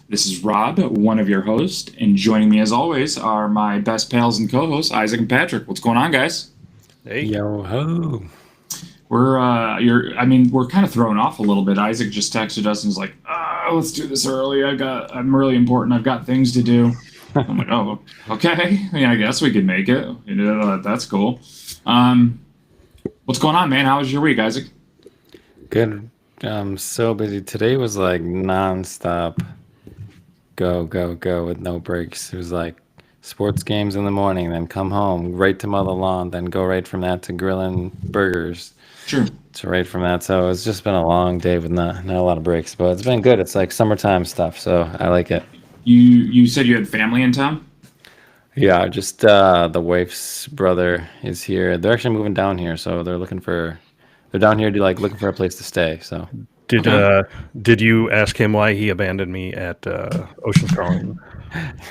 This is Rob, one of your hosts, and joining me as always are my best pals and co-hosts, Isaac and Patrick. What's going on, guys? Hey, Yo ho. We're kind of thrown off a little bit. Isaac just texted us and was like, let's do this early. I'm really important. I've got things to do. I'm like, oh, okay. I guess we could make it. That's cool. What's going on, man? How was your week, Isaac? Good. I'm so busy. Today was like nonstop go, go, go with no breaks. It was like sports games in the morning, then come home, right to mow the lawn, then go right from that to grilling burgers. Sure. To right from that. So it's just been a long day with not a lot of breaks, but it's been good. It's like summertime stuff, so I like it. You said you had family in town? Yeah, just the wife's brother is here. They're actually moving down here, so they're down here to like looking for a place to stay. So did Okay. uh did you ask him why he abandoned me at Ocean Sprawling?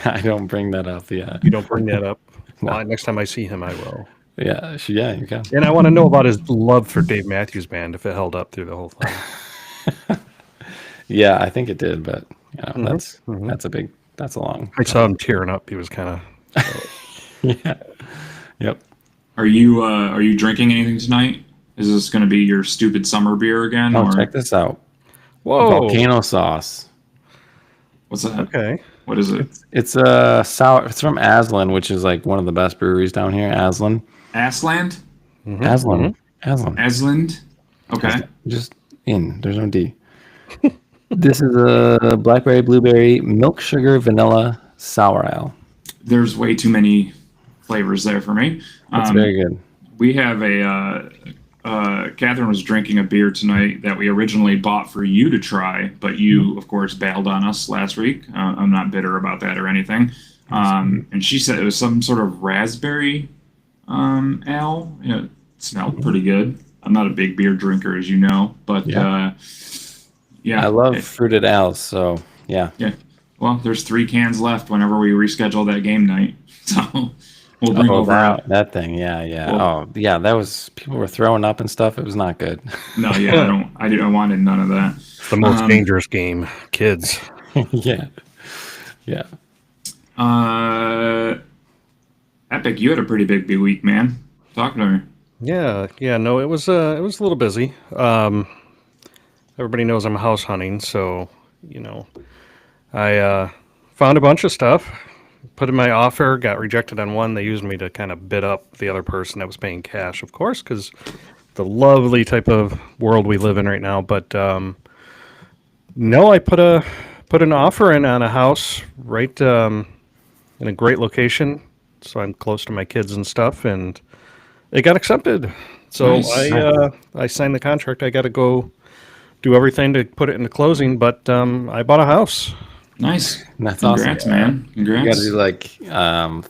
I don't bring that up. Yeah. You don't bring that up. No. Well, next time I see him, I will. Yeah, you can. And I want to know about his love for Dave Matthews Band if it held up through the whole thing. Yeah, I think it did, but hmm hmm that's a long I saw time. him tearing up. He was kind of. Yeah. Yep. Are you drinking anything tonight? Is this going to be your stupid summer beer again, Oh, or check this out. Whoa. Volcano sauce. what's that? Okay. What is it? It's a sour. It's from Aslan, which is like one of the best breweries down here. Aslan. Asland? Hmm Aslan. Asland? Okay. Just in. There's no D. This is a blackberry, blueberry, milk sugar, vanilla sour ale. There's way too many flavors there for me. It's very good. We have Catherine was drinking a beer tonight that we originally bought for you to try, but you, of course, bailed on us last week. I'm not bitter about that or anything. And she said it was some sort of raspberry ale. It smelled pretty good. I'm not a big beer drinker, as you know, but Yeah. yeah, I love fruited ales, so yeah. yeah. Well, there's 3 cans left whenever we reschedule that game night, so we'll bring Oh, over. that thing. Yeah. Well, Oh, yeah. That was people were throwing up and stuff. It was not good. no, yeah, I didn't. I wanted none of that. It's the most Um, dangerous game, kids. Yeah. Yeah. uh, Epic, you had a pretty big week, man. Talk to me. Yeah. No, it was a little busy. Everybody knows I'm house hunting, so you know I found a bunch of stuff, put in my offer, got rejected on one. They used me to kind of bid up the other person that was paying cash, of course, because the lovely type of world we live in right now. But no, I put an offer in on a house right in a great location, so I'm close to my kids and stuff, and it got accepted. So Nice, I signed the contract. I got to go do everything to put it into closing, but I bought a house. nice. That's awesome. Congrats, man. You got to Congrats. do like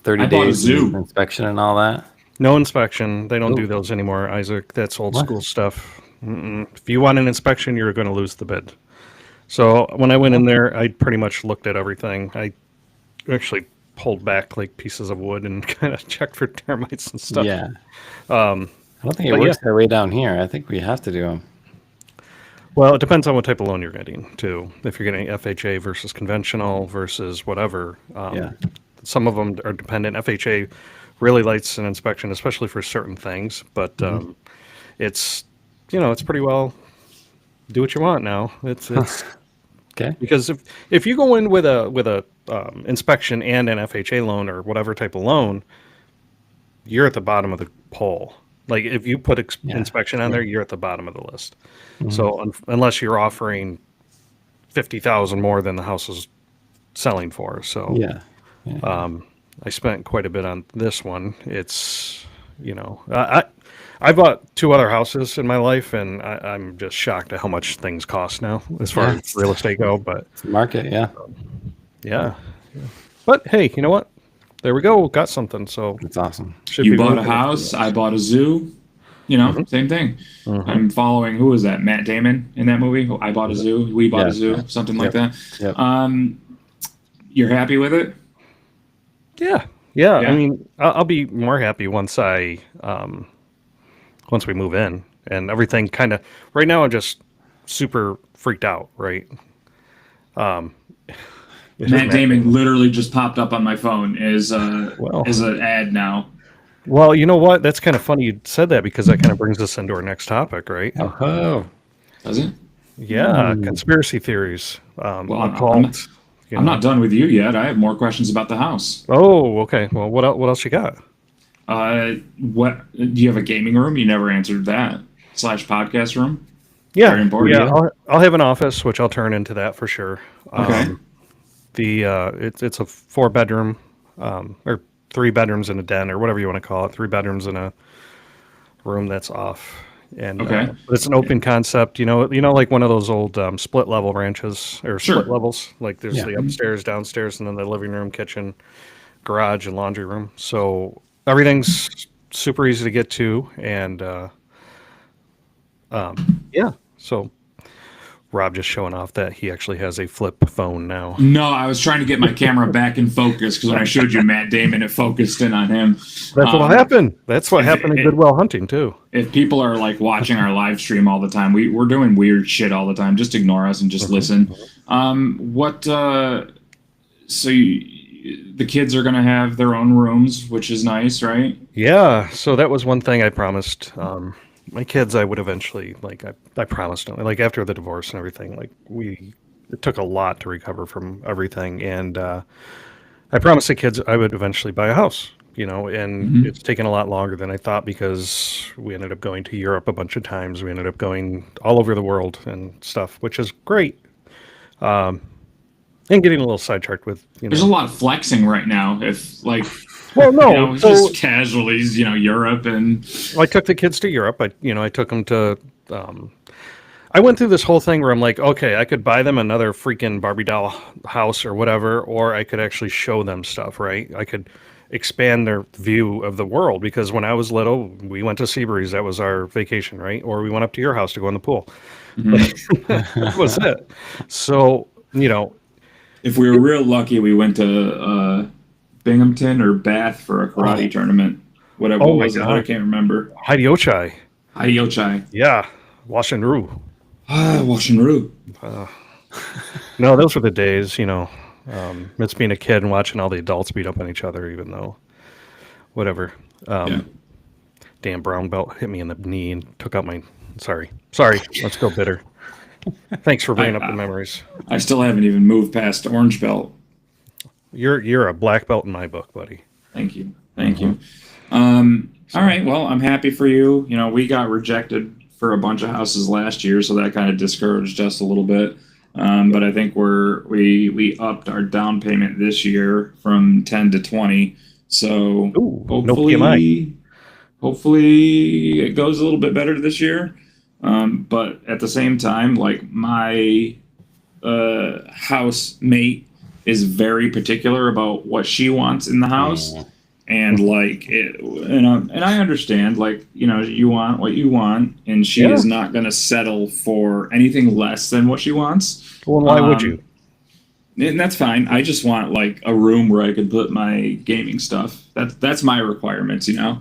30 I bought a days zoo. inspection and all that. No inspection. They don't do Oh, those anymore, Isaac. That's old what? school stuff. Mm-mm. If you want an inspection, you're going to lose the bid. So when I went in there, I pretty much looked at everything. I actually pulled back like pieces of wood and kind of checked for termites and stuff. Yeah. Um, I don't think it but yeah, works that way down here. I think we have to do them. well, it depends on what type of loan you're getting too. If you're getting FHA versus conventional versus whatever, Yeah. some of them are dependent. FHA really likes an inspection, especially for certain things, but Hmm. it's it's pretty well do what you want now. It's Okay. because if you go in with a inspection and an FHA loan or whatever type of loan, you're at the bottom of the poll. Like if you put Yeah. inspection on Yeah. there, you're at the bottom of the list. Hmm. So unless you're offering 50,000 more than the house is selling for, so Yeah. Yeah. I spent quite a bit on this one. It's I bought two other houses in my life, and I'm just shocked at how much things cost now as far Yeah. as real estate go. But It's the market. Yeah. yeah, but hey, you know what? There we go. Got something. So It's awesome. should You be bought a moving in a few house. I months. bought a zoo. Same thing. hmm I'm following. Who was that? Matt Damon in that movie. I bought a zoo. We bought a Yeah. zoo. Something like Yep. that. Yep. Um, you're happy with it? Yeah. I Yeah. mean, I'll be more happy once we move in and everything. Kind of right now, I'm just super freaked out. Right. It's just Matt Damon literally just popped up on my phone Well. as an ad now. Well, you know what? That's kind of funny you said that because that kind of brings us into our next topic, right? Oh, Does it? Yeah, conspiracy theories, Well, occult. You I'm know. not done with you yet. I have more questions about the house. Oh, okay. Well, what else you got? What do you have a gaming room? You never answered that. Slash podcast room. Yeah, Very important. yeah. I'll have an office, which I'll turn into that for sure. Okay. It's a 4 bedroom, or 3 bedrooms and a den, or whatever you want to call it. 3 bedrooms in a room that's off, and Okay. but it's an open concept. Like one of those old split level ranches or Sure. split levels. Like there's Yeah. the upstairs, downstairs, and then the living room, kitchen, garage, and laundry room. So everything's super easy to get to, and yeah. So Rob just showing off that he actually has a flip phone now. No, I was trying to get my camera back in focus because when I showed you Matt Damon, it focused in on him. That's what happened. That's what happened in it- Goodwill Hunting too. If people are like watching our live stream all the time, we're doing weird shit all the time. Just ignore us and just listen. The kids are gonna have their own rooms, which is nice, right? Yeah, so that was one thing I promised my kids. I would eventually, I promised them, like after the divorce and everything, it took a lot to recover from everything, and I promised the kids I would eventually buy a house. And it's taken a lot longer than I thought because we ended up going to Europe a bunch of times. We ended up going all over the world and stuff, which is great. And getting a little sidetracked with, There's a lot of flexing right now. If like, well, no, just casually, Europe and I took the kids to Europe. I took them to. I went through this whole thing where I'm like, okay, I could buy them another freaking Barbie doll house or whatever, or I could actually show them stuff, right? I could expand their view of the world because when I was little, we went to Seabreeze. That was our vacation, right? Or we went up to your house to go in the pool. That was it. So, if we were real lucky, we went to Binghamton or Bath for a karate tournament. Whatever Oh it my was, God. I can't remember. Hidiochai. Hidiochai. Yeah. Washinru. Washinru. No, those were the days, it's being a kid and watching all the adults beat up on each other, even though, whatever. Yeah. Dan Brown belt hit me in the knee and took out my. Sorry. Let's go bitter. Thanks for bringing up the memories. I still haven't even moved past orange belt. You're a black belt in my book, buddy. Thank you. All right. Well, I'm happy for you. We got rejected for a bunch of houses last year, so that kind of discouraged us a little bit. But I think we upped our down payment this year from 10 to 20. So Ooh, no PMI. hopefully it goes a little bit better this year. But at the same time, like my housemate is very particular about what she wants in the house. And like it, and I understand, like, you want what you want, and she is not going to settle for anything less than what she wants. Well, why would you? And that's fine. I just want like a room where I could put my gaming stuff. That's my requirements, Yeah.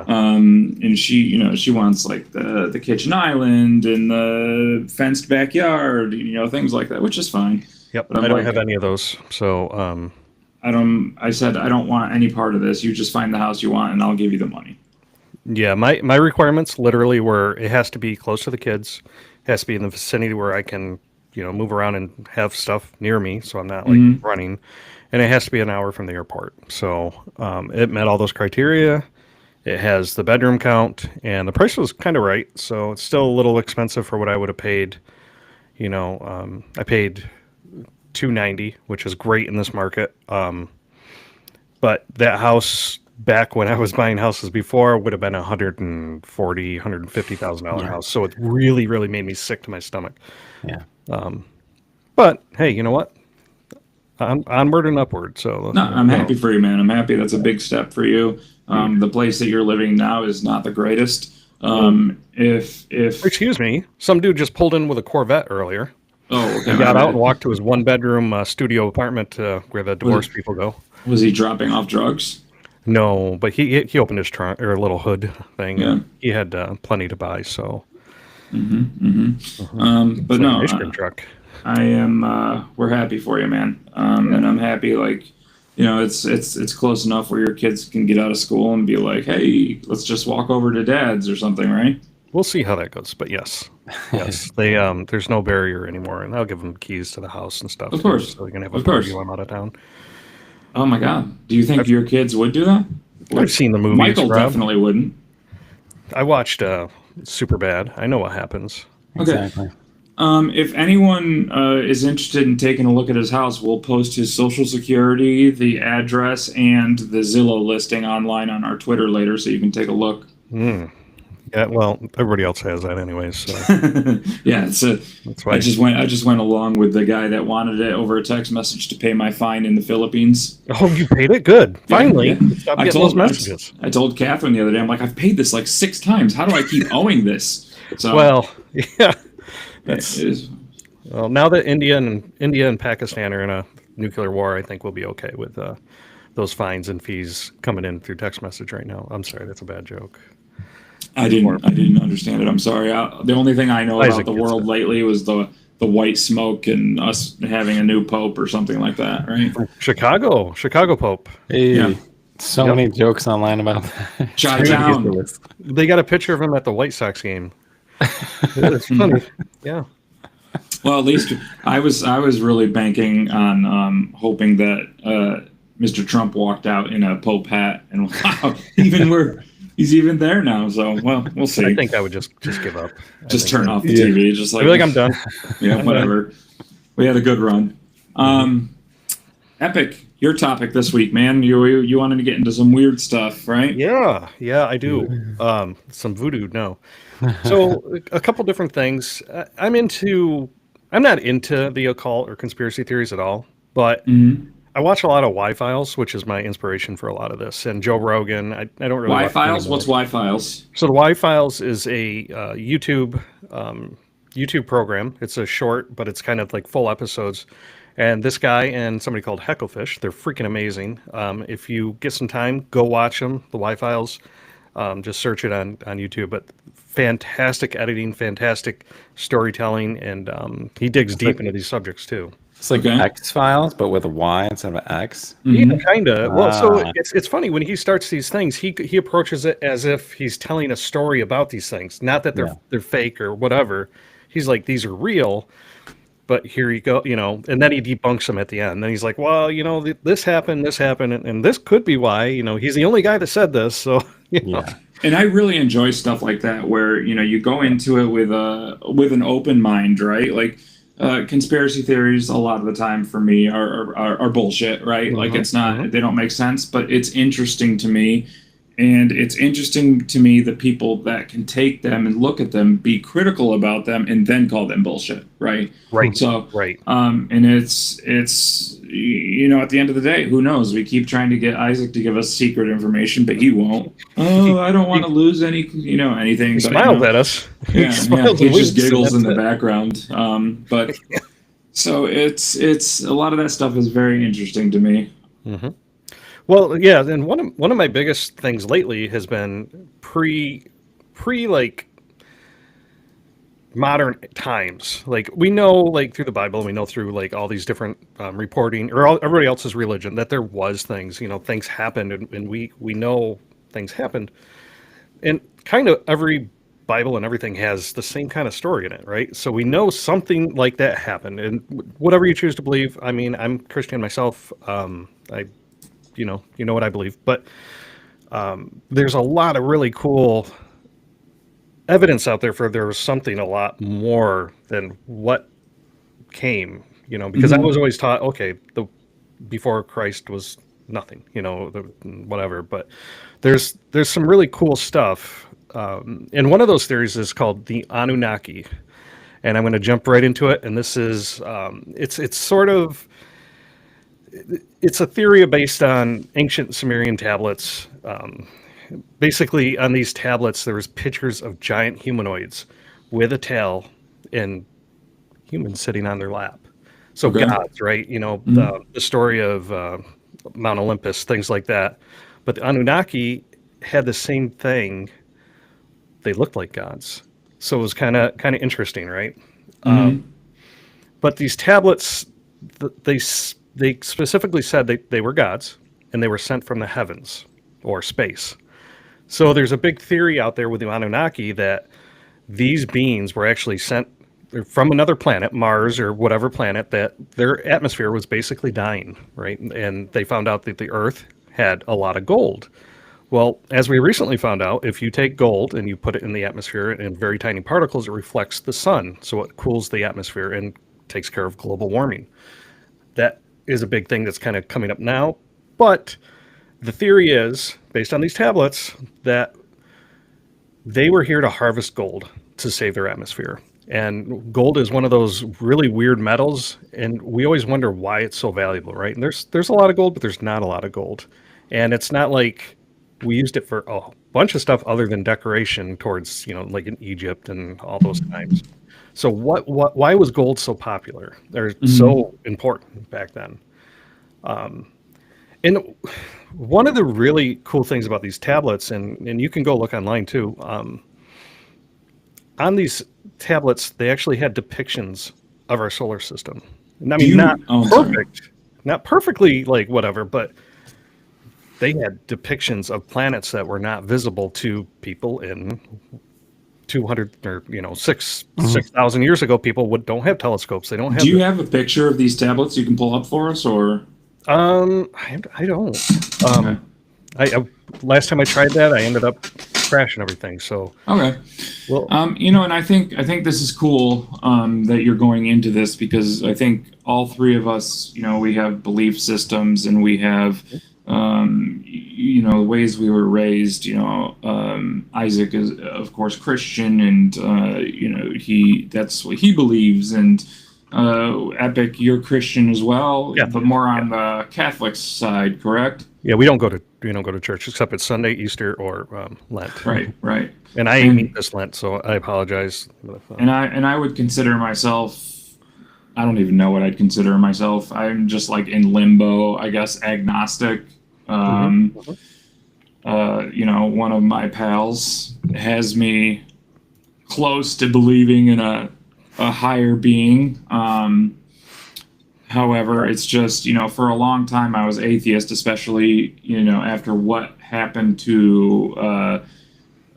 And she wants like the kitchen island and the fenced backyard, things like that, which is fine. Yep. But I don't have any of those. So, I said, I don't want any part of this. You just find the house you want and I'll give you the money. yeah, my requirements literally were it has to be close to the kids, it has to be in the vicinity where I can, move around and have stuff near me, so I'm not like running, and it has to be an hour from the airport. So it met all those criteria. It has the bedroom count, and the price was kind of right. So it's still a little expensive for what I would have paid. I paid $290, which is great in this market. But that house back when I was buying houses before would have been $150,000 house. So it really, really made me sick to my stomach. yeah. But hey, you know what? Onward and upward. So No, I'm happy for you, man. I'm happy. That's a big step for you. The place that you're living now is not the greatest. If Excuse me, some dude just pulled in with a Corvette earlier. oh, okay, He got out and walked to his 1 bedroom studio apartment where the divorced people go. was he dropping off drugs? No, but he opened his trunk or a little hood thing. Yeah. And he had plenty to buy. So But it's like no, an ice cream truck. I am. We're happy for you, man. And I'm happy, like, it's close enough where your kids can get out of school and be like, hey, let's just walk over to dad's or something, right? We'll see how that goes, but yes, yes, they there's no barrier anymore, and I'll give them keys to the house and stuff Of too, course, so they can have a of party course. while I'm out of town. Oh my God, do you think your kids would do that? I've seen the movies. Michael Rob. definitely wouldn't. I watched Super Bad. I know what happens. Okay. Exactly. If anyone is interested in taking a look at his house, we'll post his social security, the address, and the Zillow listing online on our Twitter later, so you can take a look. Yeah, well, everybody else has that anyways, so Yeah, so that's I why. just went along with the guy that wanted it over a text message to pay my fine in the Philippines. Oh, you paid it? Good. Finally, Yeah. stop getting those messages. I told Catherine the other day, I'm like, I've paid this like 6 times. How do I keep owing this? So Well, yeah. it is. Well, now that India and Pakistan are in a nuclear war, I think we'll be okay with those fines and fees coming in through text message right now. I'm sorry, that's a bad joke. I didn't understand it. I'm sorry. The only thing I know Isaac about the gets world it. lately was the white smoke and us having a new pope or something like that, right? Chicago Pope. Hey, Yeah. so Yep. many jokes online about that. Chi-town. They got a picture of him at the White Sox game. It's funny. Yeah. Well, at least I was really banking on hoping that Mr. Trump walked out in a Pope hat, and wow, he's even there now. So well, we'll see. I think I would just give up. Just turn off the Yeah. TV. Just I like feel like I'm done. Yeah, whatever. We had a good run. Epic, your topic this week, man. You wanted to get into some weird stuff, right? Yeah, I do. Some voodoo, no. So a couple different things. I'm not into the occult or conspiracy theories at all, but I watch a lot of Y-Files, which is my inspiration for a lot of this. And Joe Rogan, I don't really watch Y-Files? anymore. What's Y-Files? So the Y-Files is a YouTube program. It's a short, but it's kind of like full episodes. And this guy and somebody called Hecklefish, they're freaking amazing. If you get some time, go watch them, the Y-Files. Just search it on YouTube. But fantastic editing, fantastic storytelling, and he digs deep into these subjects too. It's like Okay. X Files, but with a Y instead of an X. Yeah, kind of. Well, so Ah. it's funny when he starts these things, he approaches it as if he's telling a story about these things, not that they're fake or whatever. He's like, these are real, but here you go, and then he debunks them at the end. Then he's like, well, this happened, and this could be why. He's the only guy that said this, so Yeah. And I really enjoy stuff like that where, you go into it with an open mind, right? Like conspiracy theories a lot of the time for me are bullshit, right? Like it's not, they don't make sense, but it's interesting to me. And it's interesting to me the people that can take them and look at them, be critical about them, and then call them bullshit, right? Right. So, Right. and it's at the end of the day, who knows? We keep trying to get Isaac to give us secret information, but he won't. Oh, I don't want to lose anything. He but, smiled at us. Yeah, smiles he and just winks, and giggles in that's the it. background. But so it's a lot of that stuff is very interesting to me. Well, yeah, and one of my biggest things lately has been pre like modern times. Like we know, like through the Bible, we know through like all these different reporting or everybody else's religion that there was things. Things happened, and we know things happened, and kind of every Bible and everything has the same kind of story in it, right? So we know something like that happened, and whatever you choose to believe. I mean, I'm Christian myself. I you know what I believe, but there's a lot of really cool evidence out there for there was something a lot more than what came, because I was always taught, okay, the before Christ was nothing, whatever, but there's some really cool stuff. And one of those theories is called the Anunnaki, and I'm going to jump right into it. And this is it's a theory based on ancient Sumerian tablets. Basically, on these tablets, there was pictures of giant humanoids with a tail and humans sitting on their lap. So Okay. gods, right? The story of Mount Olympus, things like that. But the Anunnaki had the same thing. They looked like gods. So it was kind of interesting, right? But these tablets, they specifically said they were gods, and they were sent from the heavens or space. So there's a big theory out there with the Anunnaki that these beings were actually sent from another planet, Mars or whatever planet, that their atmosphere was basically dying, right? And they found out that the Earth had a lot of gold. Well, as we recently found out, if you take gold and you put it in the atmosphere in very tiny particles, it reflects the sun. So it cools the atmosphere and takes care of global warming. That is a big thing that's kind of coming up now. But the theory is, based on these tablets, that they were here to harvest gold to save their atmosphere. And gold is one of those really weird metals, and we always wonder why it's so valuable, right? And there's a lot of gold, but there's not a lot of gold. And it's not like we used it for a bunch of stuff other than decoration towards, like in Egypt and all those times. So why was gold so popular or so important back then? And one of the really cool things about these tablets, and you can go look online too, on these tablets, they actually had depictions of our solar system. And I mean, not perfect, not perfectly like whatever, but they had depictions of planets that were not visible to people in 200 or 6,000 years ago. People don't have telescopes. They don't have. Do you have a picture of these tablets you can pull up for us, or? I don't. Okay. I last time I tried that, I ended up crashing everything. So Okay. well, And I think this is cool that you're going into this, because I think all three of us, we have belief systems, and we have the ways we were raised. Isaac is of course Christian, and that's what he believes, and Epic, you're Christian as well, Yeah. but more on the Catholic side, correct? yeah, we don't go to church except it's Sunday, Easter, or Lent. Right. And I ain't eat this Lent, so I apologize. And I would consider myself, I don't even know what I'd consider myself. I'm just like in limbo, I guess, agnostic. One of my pals has me close to believing in a higher being. However, it's just, for a long time I was atheist, especially, after what happened to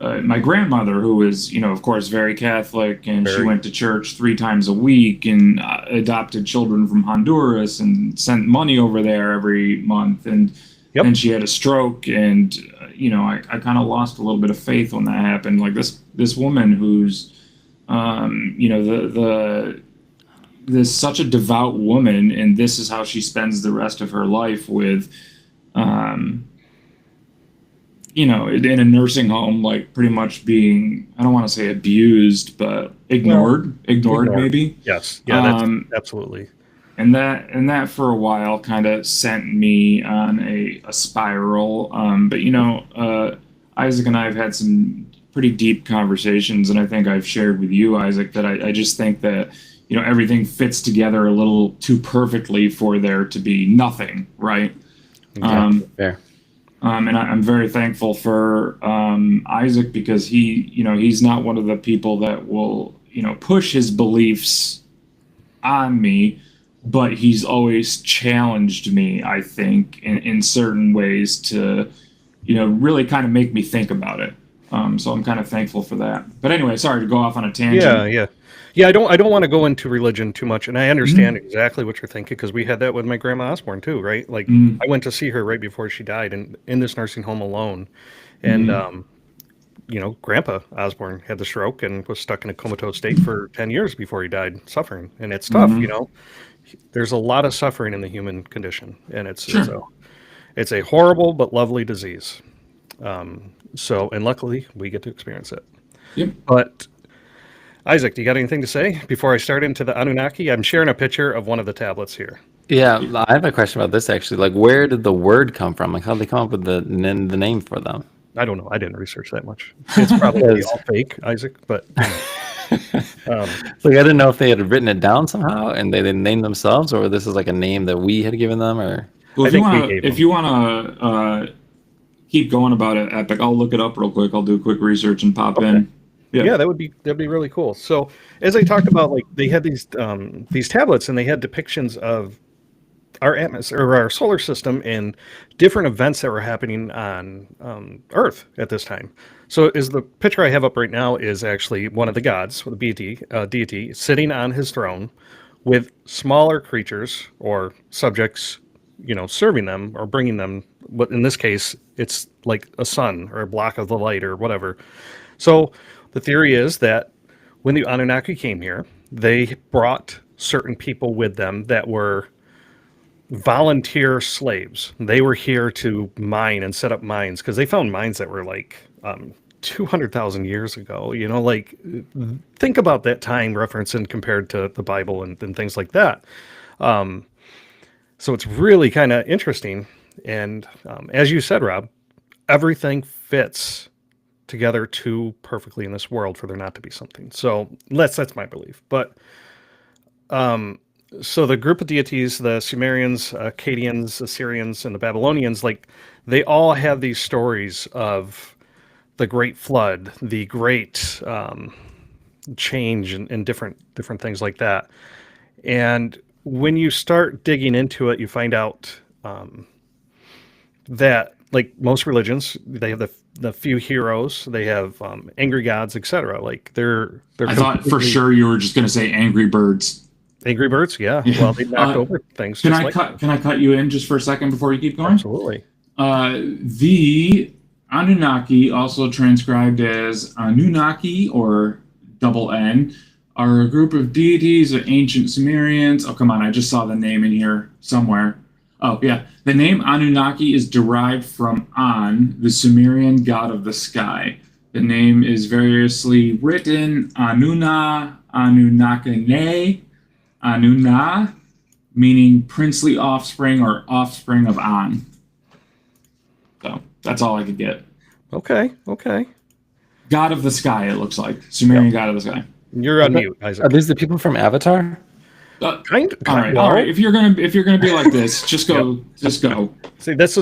my grandmother, who is, of course, very Catholic, and she went to church 3 times a week, and adopted children from Honduras and sent money over there every month. And and she had a stroke, and I kind of lost a little bit of faith when that happened. Like this woman who's this such a devout woman, and this is how she spends the rest of her life with in a nursing home, like pretty much being, I don't want to say abused, but ignored maybe. Yes. Yeah, that's absolutely. And that for a while kind of sent me on a spiral. But Isaac and I have had some pretty deep conversations, and I think I've shared with you, Isaac, that I just think that everything fits together a little too perfectly for there to be nothing, right? Fair. And I'm very thankful for Isaac, because he's not one of the people that will push his beliefs on me, but he's always challenged me, I think, in certain ways to really kind of make me think about it. So I'm kind of thankful for that. But anyway, sorry to go off on a tangent. Yeah, I don't want to go into religion too much, and I understand exactly what you're thinking, because we had that with my grandma Osborne too, right? Like I went to see her right before she died, and in this nursing home alone, and Grandpa Osborne had the stroke and was stuck in a comatose state for 10 years before he died, suffering, and it's tough, There's a lot of suffering in the human condition, and it's a horrible but lovely disease. And luckily we get to experience it. Yep. But Isaac, do you got anything to say before I start into the Anunnaki? I'm sharing a picture of one of the tablets here. Yeah, I have a question about this actually. Like, where did the word come from? Like, how did they come up with the name for them? I don't know. I didn't research that much. It's probably all fake, Isaac, but like, I didn't know if they had written it down somehow and they didn't name themselves, or this is like a name that we had given them, or. Well, if you want to keep going about it, Epic, I'll look it up real quick. I'll do a quick research and pop in. Yeah, that'd be really cool. So as I talked about, like they had these tablets and they had depictions of our atmosphere or our solar system and different events that were happening on Earth at this time. So is the picture I have up right now is actually one of the gods, the deity, sitting on his throne with smaller creatures or subjects, serving them or bringing them. But in this case, it's like a sun or a block of the light or whatever. So the theory is that when the Anunnaki came here, they brought certain people with them that were volunteer slaves. They were here to mine and set up mines because they found mines that were like 200,000 years ago. Like think about that time reference and compared to the Bible and things like that. So it's really kind of interesting. And as you said, Rob, everything fits together too perfectly in this world for there not to be something. So that's my belief. But so the group of deities, the Sumerians, Akkadians, Assyrians, and the Babylonians, like they all have these stories of the Great Flood, the Great change, and different things like that. And when you start digging into it, you find out that, like most religions, they have the few heroes, they have angry gods, etc. Like they're. I thought for sure you were just going to say Angry Birds. Angry Birds, yeah. Well, they knocked over things. Can I cut you in just for a second before you keep going? Absolutely. The Anunnaki, also transcribed as Anunnaki or double N, are a group of deities of ancient Sumerians. Oh, come on, I just saw the name in here somewhere. Oh, yeah. The name Anunnaki is derived from An, the Sumerian god of the sky. The name is variously written Anunna, Anunnakane, Anunna, meaning princely offspring or offspring of An. So that's all I could get. Okay. God of the sky, it looks like. Sumerian god of the sky. You're on mute, Isaac. Are these the people from Avatar? All right. If you're gonna be like this, just go. Just go. See, that's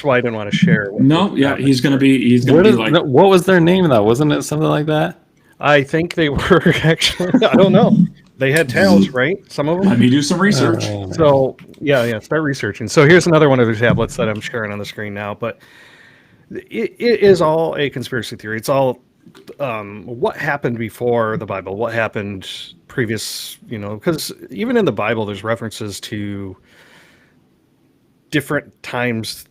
why I didn't want to share. No, yeah, he's gonna be like. What was their name though? Wasn't it something like that? I think they were actually. I don't know. They had tails, right? Some of them. Let me do some research. So yeah, start researching. So here's another one of the tablets that I'm sharing on the screen now. But it is all a conspiracy theory. It's all what happened before the Bible, what happened previous, because even in the Bible, there's references to different times,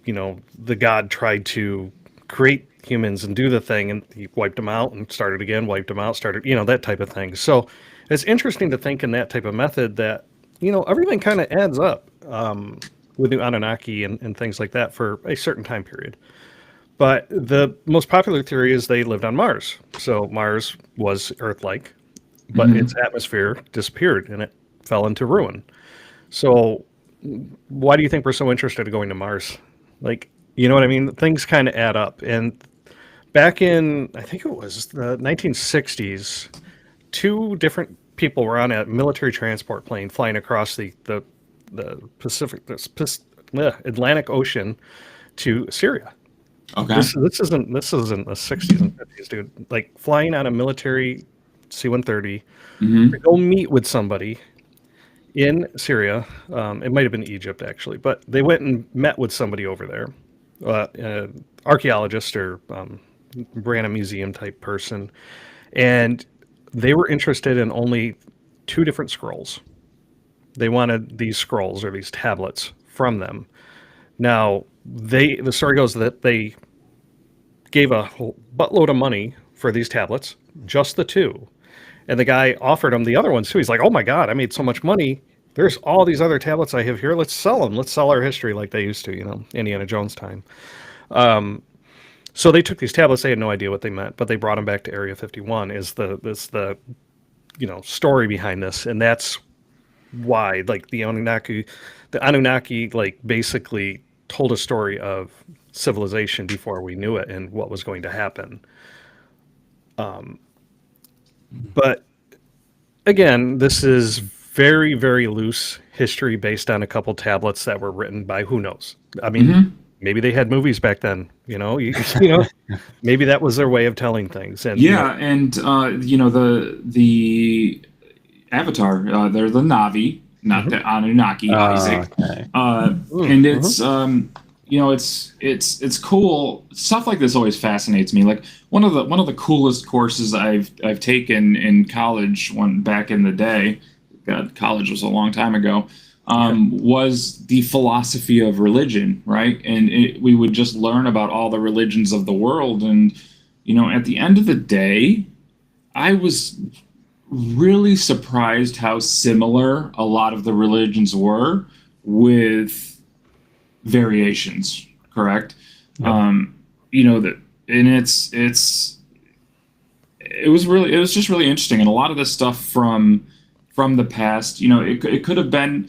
the God tried to create humans and do the thing, and he wiped them out and started again, wiped them out, started, that type of thing. So it's interesting to think in that type of method that, everything kind of adds up with the Anunnaki and things like that for a certain time period. But the most popular theory is they lived on Mars. So Mars was Earth-like, but its atmosphere disappeared and it fell into ruin. So why do you think we're so interested in going to Mars? Like, you know what I mean? Things kind of add up. And back in, I think it was the 1960s, two different people were on a military transport plane flying across the Atlantic Ocean to Syria. Okay. This isn't the 60s and 50s, dude. Like flying on a military C-130 to go meet with somebody in Syria. It might have been Egypt actually, but they went and met with somebody over there, archaeologist or ran a museum type person, and they were interested in only two different scrolls. They wanted these scrolls or these tablets from them. Now, the story goes that they gave a whole buttload of money for these tablets, just the two. And the guy offered them the other ones too. He's like, oh my God, I made so much money. There's all these other tablets I have here. Let's sell them. Let's sell our history like they used to, Indiana Jones time. So they took these tablets. They had no idea what they meant, but they brought them back to Area 51 is the story behind this. And that's why, like, the Anunnaki, like, basically told a story of civilization before we knew it and what was going to happen. But again, this is very, very loose history based on a couple tablets that were written by who knows. I mean, maybe they had movies back then. You know, maybe that was their way of telling things. And Yeah, and the Avatar, they're the Navi, not the Anunnaki, Isaac. Okay. And it's cool. Stuff like this always fascinates me. Like one of the coolest courses I've taken in college, one back in the day. God, college was a long time ago. Was the philosophy of religion, right? And we would just learn about all the religions of the world. And at the end of the day, I was really surprised how similar a lot of the religions were, with variations. Correct. Yep. That, and it was just really interesting, and a lot of this stuff from the past. It could have been.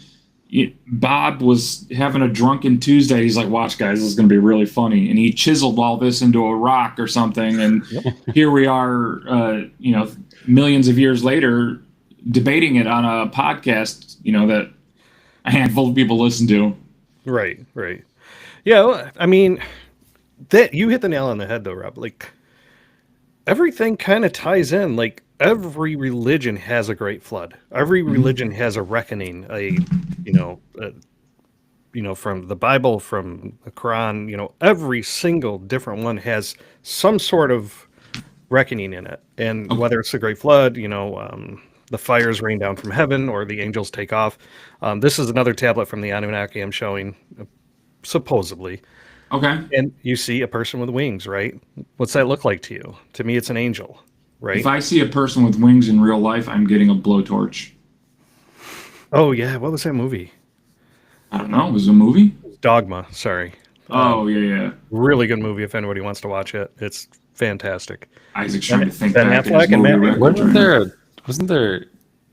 Bob was having a drunken Tuesday. He's like, "Watch, guys, this is going to be really funny," and he chiseled all this into a rock or something. And here we are, millions of years later, debating it on a podcast, that a handful of people listen to. Right. Yeah, well, I mean, that you hit the nail on the head, though, Rob. Like, everything kind of ties in. Like, every religion has a great flood. Every religion has a reckoning. From the Bible, from the Quran. Every single different one has some sort of reckoning in it. And whether it's the Great Flood, the fires rain down from heaven, or the angels take off. This is another tablet from the Anunnaki I'm showing, supposedly. Okay. And you see a person with wings, right? What's that look like to you? To me, it's an angel, right? If I see a person with wings in real life, I'm getting a blowtorch. Oh, yeah. What was that movie? I don't know. Was it a movie? Dogma. Sorry. Oh, yeah. Really good movie if anybody wants to watch it. It's fantastic. Isaac's trying to think Ben back in Affleck his and movie Matt- record. Wasn't there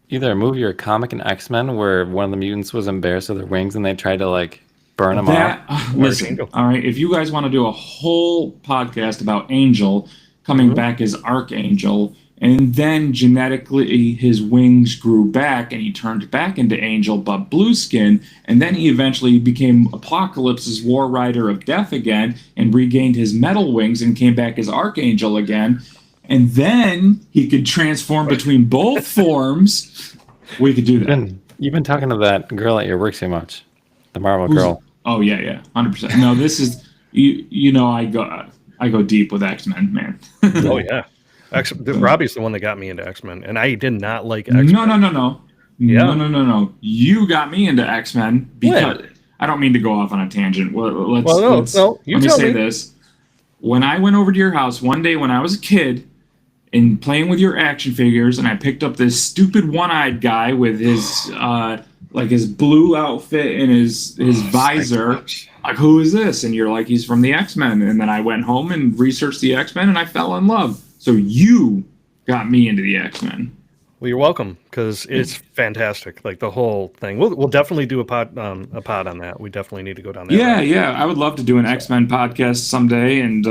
either a movie or a comic in X-Men where one of the mutants was embarrassed of their wings and they tried to like burn them off? Listen, Angel. all right. If you guys want to do a whole podcast about Angel coming back as Archangel, and then genetically his wings grew back and he turned back into Angel but blue skin, and then he eventually became Apocalypse's War Rider of Death again and regained his metal wings and came back as Archangel again, and then he could transform between both forms. We could do that. You've been talking to that girl at your work too much. The Marvel girl. Oh yeah, 100%. No, this is I go deep with X-Men, man. Oh, yeah. Robbie's the one that got me into X-Men, and I did not like X-Men. No. Yeah. No. You got me into X-Men because I don't mean to go off on a tangent. Let me say this. When I went over to your house one day when I was a kid and playing with your action figures, and I picked up this stupid one-eyed guy with his his blue outfit and his visor. Like, who is this? And you're like, he's from the X-Men. And then I went home and researched the X-Men, and I fell in love. So you got me into the X-Men. Well, you're welcome, because it's fantastic. Like, the whole thing. We'll definitely do a pod on that. We definitely need to go down that road. Yeah. I would love to do an X-Men podcast someday. And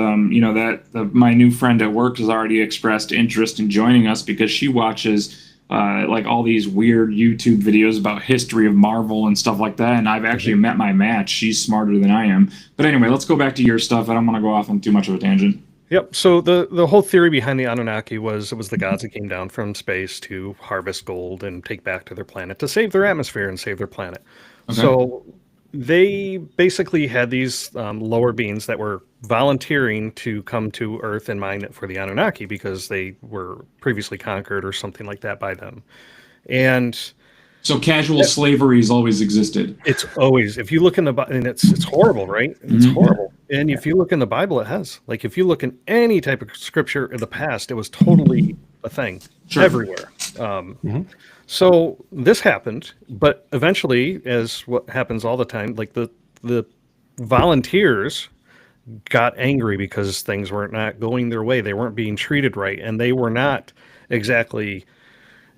my new friend at work has already expressed interest in joining us because she watches all these weird YouTube videos about history of Marvel and stuff like that. And I've actually met my match. She's smarter than I am. But anyway, let's go back to your stuff. I don't want to go off on too much of a tangent. Yep. So the whole theory behind the Anunnaki was it was the gods that came down from space to harvest gold and take back to their planet to save their atmosphere and save their planet. Okay. So they basically had these lower beings that were volunteering to come to Earth and mine it for the Anunnaki because they were previously conquered or something like that by them. And so casual slavery has always existed. It's always, if you look in the Bible, and it's horrible, right? It's horrible. And if you look in the Bible, it has. Like, if you look in any type of scripture in the past, it was totally a thing everywhere. So this happened, but eventually, as what happens all the time, like the volunteers got angry because things weren't not going their way. They weren't being treated right, and they were not exactly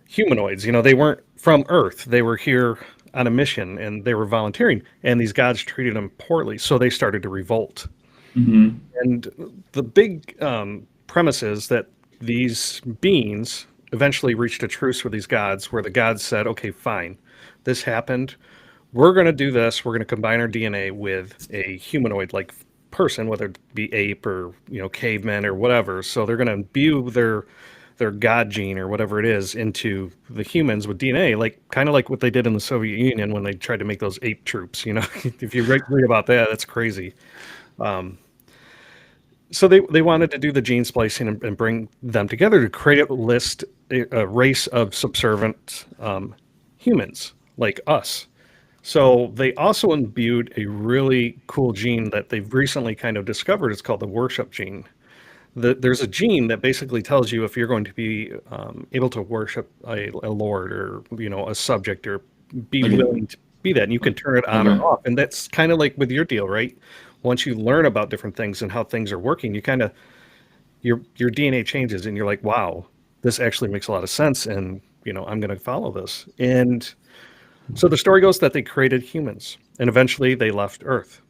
humanoids. They weren't from Earth. They were here on a mission, and they were volunteering, and these gods treated them poorly, so they started to revolt. And the big premise is that these beings eventually reached a truce with these gods, where the gods said, okay, fine, this happened. we're going to do this. We're going to combine our DNA with a humanoid like person, whether it be ape or caveman or whatever. So they're going to imbue their god gene or whatever it is into the humans with DNA, like kind of like what they did in the Soviet Union when they tried to make those ape troops. If you read about that, that's crazy. So they wanted to do the gene splicing and bring them together to create a race of subservient humans like us. So they also imbued a really cool gene that they've recently kind of discovered. It's called the worship gene. There's a gene that basically tells you if you're going to be able to worship a lord or a subject or be Okay. willing to be that, and you can turn it on Okay. or off. And that's kind of like with your deal, right? Once you learn about different things and how things are working, you kind of your DNA changes, and you're like, wow, this actually makes a lot of sense, and I'm going to follow this. And so the story goes that they created humans, and eventually they left Earth.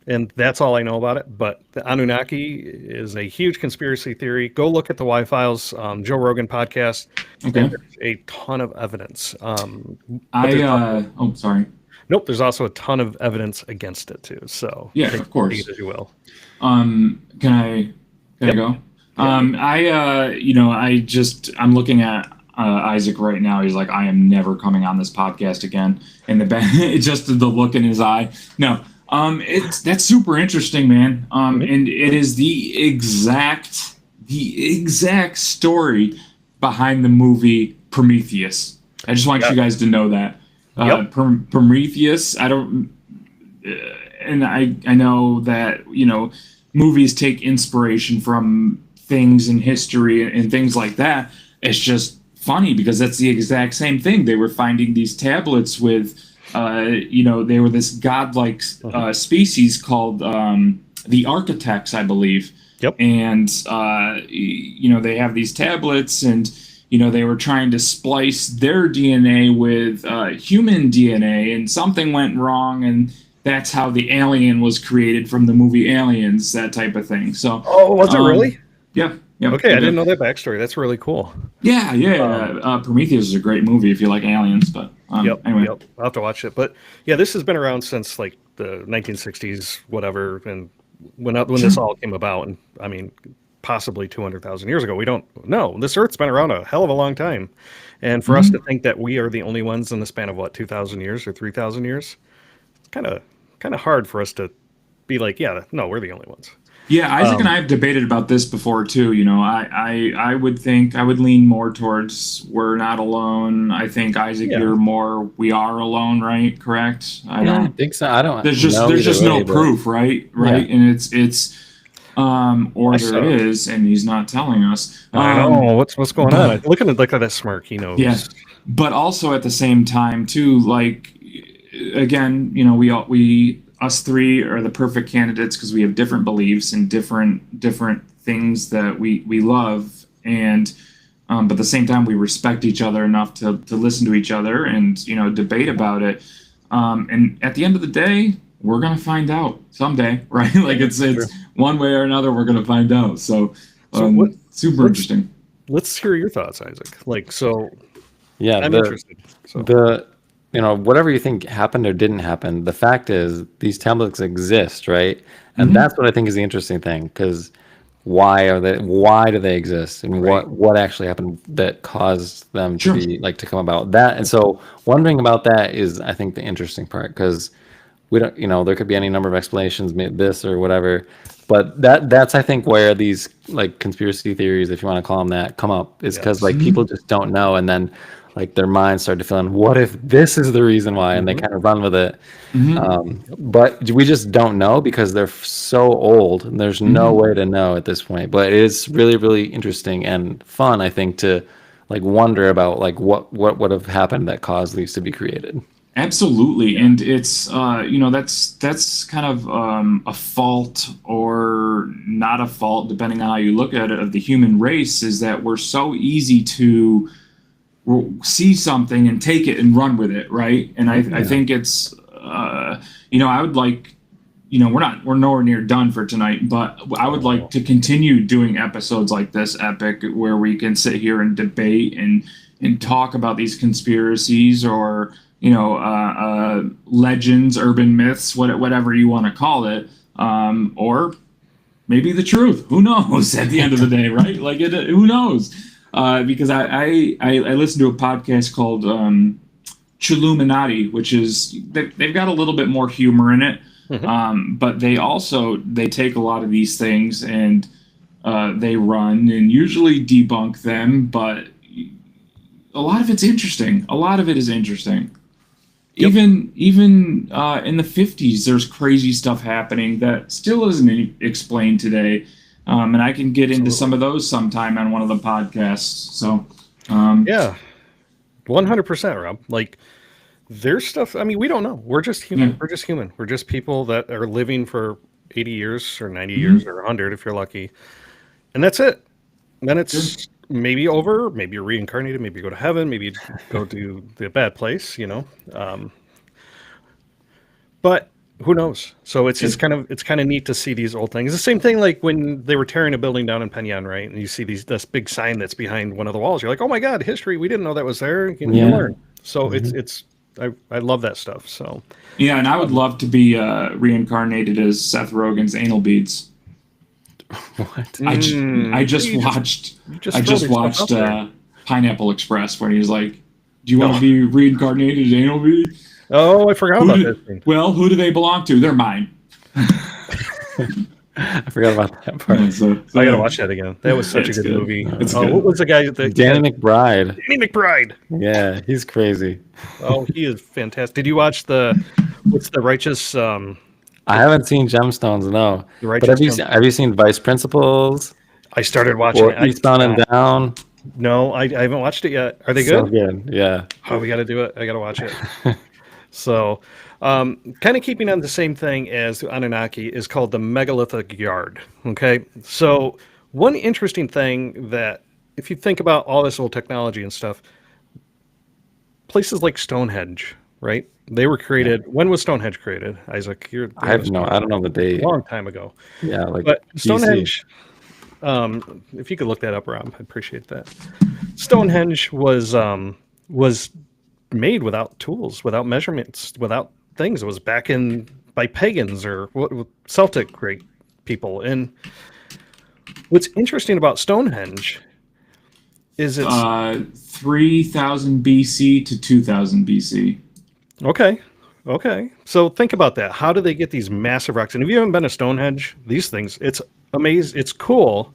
And that's all I know about it. But the Anunnaki is a huge conspiracy theory. Go look at the Y Files, Joe Rogan podcast. Okay. And there's a ton of evidence. Sorry. Nope, there's also a ton of evidence against it too. So Yeah, take of course. it as you will. Can I go? I'm looking at Isaac right now. He's like, I am never coming on this podcast again. And just the look in his eye. No, that's super interesting, man. And it is the exact story behind the movie Prometheus. I just want you guys to know that. Prometheus, I don't, and I know that, movies take inspiration from things in history and things like that. It's just funny because that's the exact same thing. They were finding these tablets with, they were this godlike species called the Architects, I believe. Yep. And, they have these tablets and, they were trying to splice their DNA with human DNA, and something went wrong, and that's how the alien was created from the movie Aliens, that type of thing. So, was it really? Yeah. Okay, I didn't know that backstory. That's really cool. Yeah. Prometheus is a great movie if you like aliens, but anyway. I'll have to watch it. But yeah, this has been around since like the 1960s, whatever, and when this all came about, and I mean, possibly 200,000 years ago. We don't know. This Earth's been around a hell of a long time, and for us to think that we are the only ones in the span of 2,000 years or 3,000 years, it's kind of hard for us to be like, yeah, no, we're the only ones. Yeah, Isaac and I have debated about this before too. I would lean more towards we're not alone. I think Isaac, you're more we are alone, right? Correct? I don't think so. I don't. There's just no proof, right? Right, yeah. And it's or there is, and he's not telling us. I know what's going on. Look at that smirk. He knows. Yeah, but also at the same time too, like again, we us three are the perfect candidates because we have different beliefs and different things that we love, and but at the same time we respect each other enough to listen to each other and debate about it. And at the end of the day, we're gonna find out someday, right? Like it's one way or another, we're gonna find out. So super interesting. Let's hear your thoughts, Isaac. Yeah, I'm interested. So. Whatever you think happened or didn't happen, the fact is these tablets exist, right? And that's what I think is the interesting thing, because why do they exist, and what actually happened that caused them to be to come about that? And so wondering about that is, I think, the interesting part, because we don't, there could be any number of explanations, this or whatever, but that's I think where these conspiracy theories, if you want to call them that, come up, is because people just don't know, and then their minds start to fill in, what if this is the reason why, and they kind of run with it. But we just don't know because they're so old, and there's no way to know at this point. But it is really, really interesting and fun, I think, to wonder about what would have happened that caused these to be created. Absolutely, and it's that's kind of a fault or not a fault, depending on how you look at it, of the human race, is that we're so easy to see something and take it and run with it, right? And I think it's I would like, we're nowhere near done for tonight, but I would like to continue doing episodes like this epic, where we can sit here and debate and talk about these conspiracies, or legends, urban myths, whatever you want to call it, or maybe the truth. Who knows? At the end of the day, right? Like, who knows? Because I listened to a podcast called Chilluminati, which is they've got a little bit more humor in it, but they take a lot of these things and they run and usually debunk them, but a lot of it's interesting. A lot of it is interesting. Yep. Even in the 50s, there's crazy stuff happening that still isn't explained today. And I can get into some of those sometime on one of the podcasts. So, Yeah, 100%, Rob. Like, there's stuff. I mean, we don't know. We're just human. Yeah. We're just human. We're just people that are living for 80 years or 90 years or 100 if you're lucky. And that's it. Then it's maybe over. Maybe you're reincarnated. Maybe you go to heaven. Maybe you go to the bad place, But who knows? So it's kind of neat to see these old things. The same thing like when they were tearing a building down in Penyan, right? And you see this big sign that's behind one of the walls. You're like, oh my God, history! We didn't know that was there. You learn. So I love that stuff. So yeah, and I would love to be reincarnated as Seth Rogen's anal beads. What? I just watched Pineapple Express where he's like, "Do you want to be reincarnated as anal bead?" Oh, I forgot about that thing. Well, who do they belong to? They're mine. I forgot about that part. I gotta watch that again. That was such a good movie. It's good. What was the guy? Danny McBride. Danny McBride. Yeah, he's crazy. Oh, he is fantastic. Did you watch what's the Righteous? I haven't seen Gemstones, no. The But Righteous have you seen Vice Principals I started watching or it. Eastbound and Down? No, I haven't watched it yet. Are they So good? good, yeah. Oh, we got to do it. I got to watch it. So, kind of keeping on the same thing as the Anunnaki is called the megalithic yard. Okay. So, one interesting thing that, if you think about all this old technology and stuff, places like Stonehenge, right? They were created. When was Stonehenge created, Isaac? I don't know the date. A long time ago. Yeah, like But BC. Stonehenge, if you could look that up, Rob, I'd appreciate that. Stonehenge was made without tools, without measurements, without things. It was back in by pagans or Celtic great people. And what's interesting about Stonehenge is it's 3000 BC to 2000 BC. Okay. So think about that. How do they get these massive rocks? And if you haven't been to Stonehenge, these things, it's amazing. It's cool.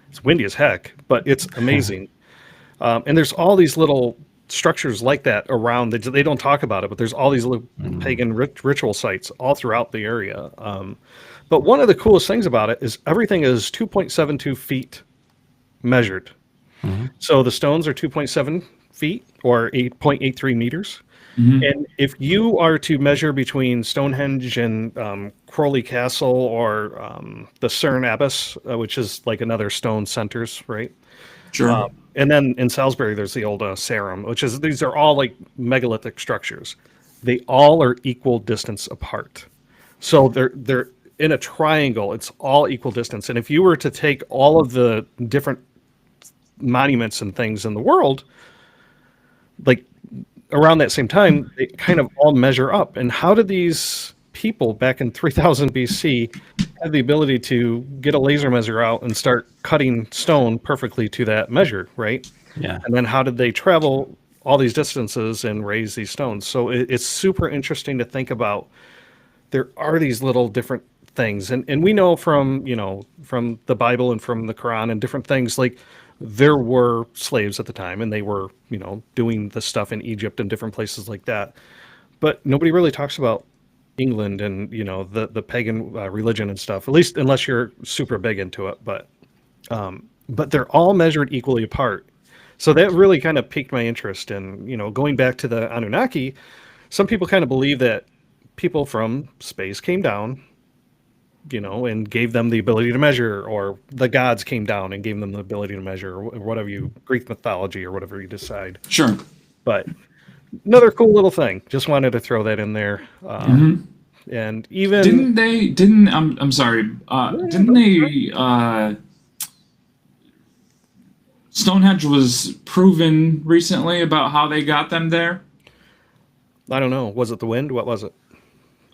It's windy as heck, but it's amazing. And there's all these little structures like that around. They don't talk about it, but there's all these little pagan ritual sites all throughout the area. But one of the coolest things about it is everything is 2.72 feet measured. So the stones are 2.7 feet or 8.83 meters. And if you are to measure between Stonehenge and Crowley Castle or the Cerne Abbas, which is like another stone centers, right? Sure. And then in Salisbury, there's the old Sarum, these are all like megalithic structures. They all are equal distance apart. So they're in a triangle. It's all equal distance. And if you were to take all of the different monuments and things in the world, like around that same time, they kind of all measure up. And how did these people back in 3000 BC have the ability to get a laser measure out and start cutting stone perfectly to that measure, right? Yeah. And then how did they travel all these distances and raise these stones? So it's super interesting to think about. There are these little different things. And we know from the Bible and from the Quran and different things, like there were slaves at the time and they were, doing the stuff in Egypt and different places like that. But nobody really talks about England and, the pagan religion and stuff, at least unless you're super big into it. But they're all measured equally apart. So that really kind of piqued my interest in, going back to the Anunnaki. Some people kind of believe that people from space came down, and gave them the ability to measure, or the gods came down and gave them the ability to measure, or whatever Greek mythology or whatever you decide. Sure. But another cool little thing. Just wanted to throw that in there. And even I'm sorry. Stonehenge was proven recently about how they got them there. I don't know. Was it the wind? What was it?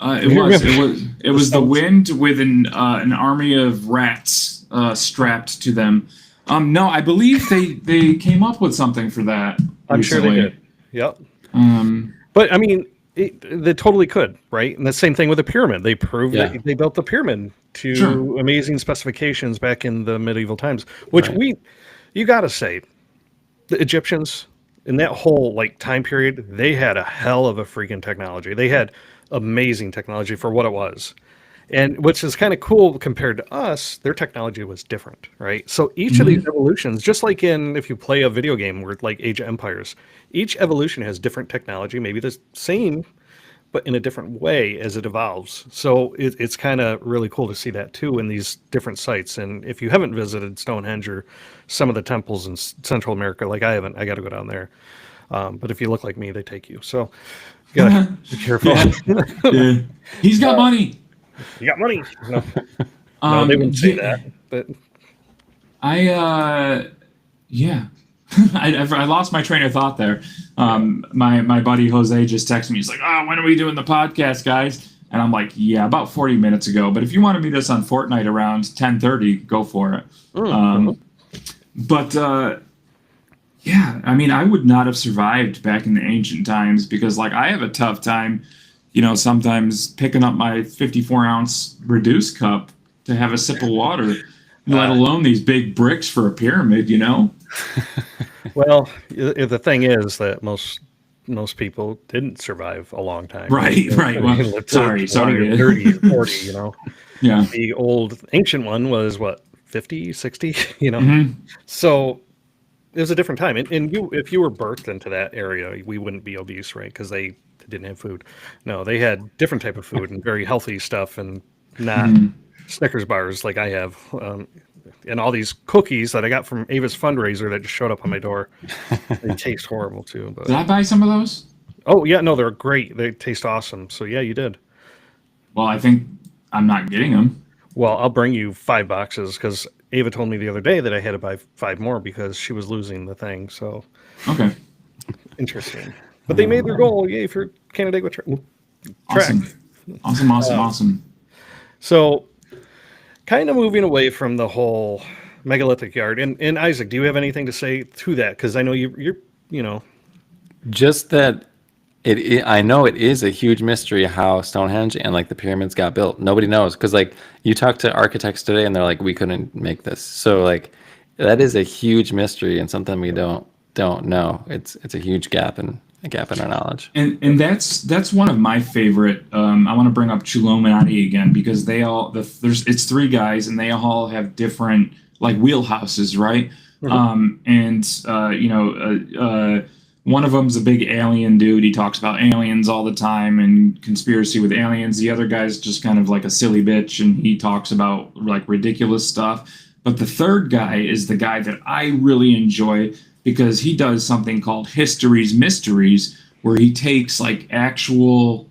It was the wind with an army of rats strapped to them. No, I believe they came up with something for that. I'm sure they recently. did. Yep. Um, But I mean, they totally could, right? And the same thing with the pyramid. They proved Yeah. that they built the pyramid to Sure. amazing specifications back in the medieval times, which Right. you got to say, the Egyptians in that whole like time period, they had a hell of a freaking technology. They had amazing technology for what it was. And which is kind of cool compared to us, their technology was different, right? So each of these evolutions, just like in if you play a video game where like Age of Empires, each evolution has different technology, maybe the same, but in a different way as it evolves. So it's kind of really cool to see that too in these different sites. And if you haven't visited Stonehenge or some of the temples in Central America, like I haven't, I got to go down there. But if you look like me, they take you. So you gotta be careful. yeah. He's got money. You got money. No, they wouldn't say that. But Yeah. I lost my train of thought there. My buddy Jose just texted me. He's like, when are we doing the podcast, guys? And I'm like, yeah, about 40 minutes ago. But if you want to meet us on Fortnite around 10:30, go for it. But yeah, I mean, I would not have survived back in the ancient times because, like, I have a tough time, sometimes picking up my 54-ounce reduced cup to have a sip of water, let alone these big bricks for a pyramid, well, the thing is that most people didn't survive a long time. Right. Well, They lived to sorry. 20 or 30 or 40, Yeah. The old ancient one was what, 50, 60, Mhm. So it was a different time. And if you were birthed into that area, we wouldn't be obese, right? Because they didn't have food. No, they had different type of food and very healthy stuff and not Snickers bars like I have. And all these cookies that I got from Ava's fundraiser that just showed up on my door. They taste horrible too. But Did I buy some of those? oh yeah, no, they're great. They taste awesome. So yeah, you did. Well, I think I'm not getting them. Well, I'll bring you 5 boxes because Ava told me the other day that I had to buy 5 more because she was losing the thing. So Okay. interesting. But they made their goal. Yay for Canada track. Awesome. So kind of moving away from the whole megalithic yard. And Isaac, do you have anything to say to that? Because I know you're Just that I know it is a huge mystery how Stonehenge and like the pyramids got built. Nobody knows because like you talk to architects today and they're like, we couldn't make this. So like that is a huge mystery and something we don't know. It's a huge gap in our knowledge. And that's one of my favorite. I want to bring up Chuluminati again because it's 3 guys and they all have different like wheelhouses, right? One of them's a big alien dude. He talks about aliens all the time and conspiracy with aliens. The other guy's just kind of like a silly bitch and he talks about like ridiculous stuff. But the third guy is the guy that I really enjoy because he does something called History's Mysteries, where he takes like actual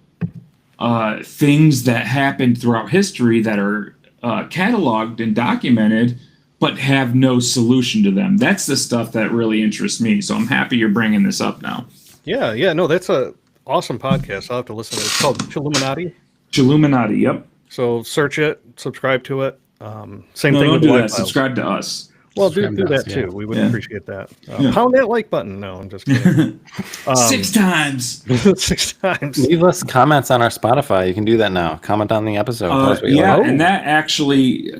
things that happened throughout history that are cataloged and documented, but have no solution to them. That's the stuff that really interests me. So I'm happy you're bringing this up now. yeah, no, that's a awesome podcast. I'll have to listen to it. It's called Chilluminati. Chuluminati, yep. So search it, subscribe to it. Same No, thing don't with do the that. Live Files. Subscribe to us. Well, do Subscribe to that us, too. yeah. We would Yeah. appreciate that. Yeah. Pound that like button. No, I'm just kidding. 6 times. 6 times. Leave us comments on our Spotify. You can do that now. Comment on the episode. Post what you Yeah, like. and that actually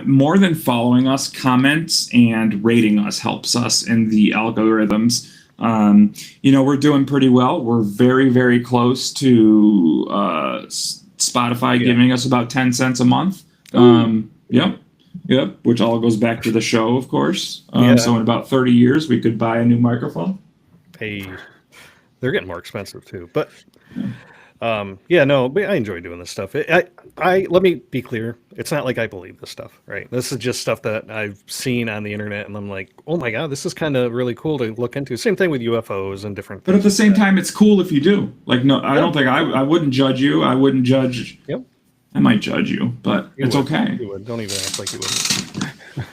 more than following us, comments and rating us helps us in the algorithms. We're doing pretty well. We're very, very close to Spotify giving us about 10 cents a month. Yep, which all goes back to the show, of course. So in about 30 years, we could buy a new microphone. Hey, they're getting more expensive too. But but I enjoy doing this stuff. I let me be clear. It's not like I believe this stuff, right? This is just stuff that I've seen on the internet, and I'm like, oh my god, this is kind of really cool to look into. Same thing with UFOs and different. But at the things same like that. time, it's cool if you do. Like, no, I don't think I wouldn't judge you. I wouldn't judge. Yep. I might judge you, but You it's would. okay. You would. Don't even act like you would.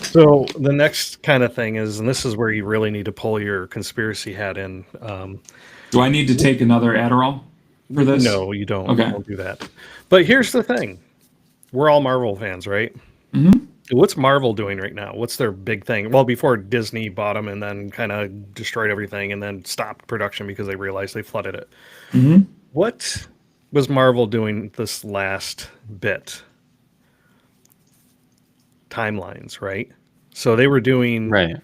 So the next kind of thing is, and this is where you really need to pull your conspiracy hat in. Do I need to take another Adderall for this? No, you don't. Okay. Don't do that. But here's the thing: we're all Marvel fans, right? Mm-hmm. What's Marvel doing right now? What's their big thing? Well, before Disney bought them and then kind of destroyed everything and then stopped production because they realized they flooded it. Mm-hmm. What was Marvel doing this last bit? Timelines, right? So they were doing Right.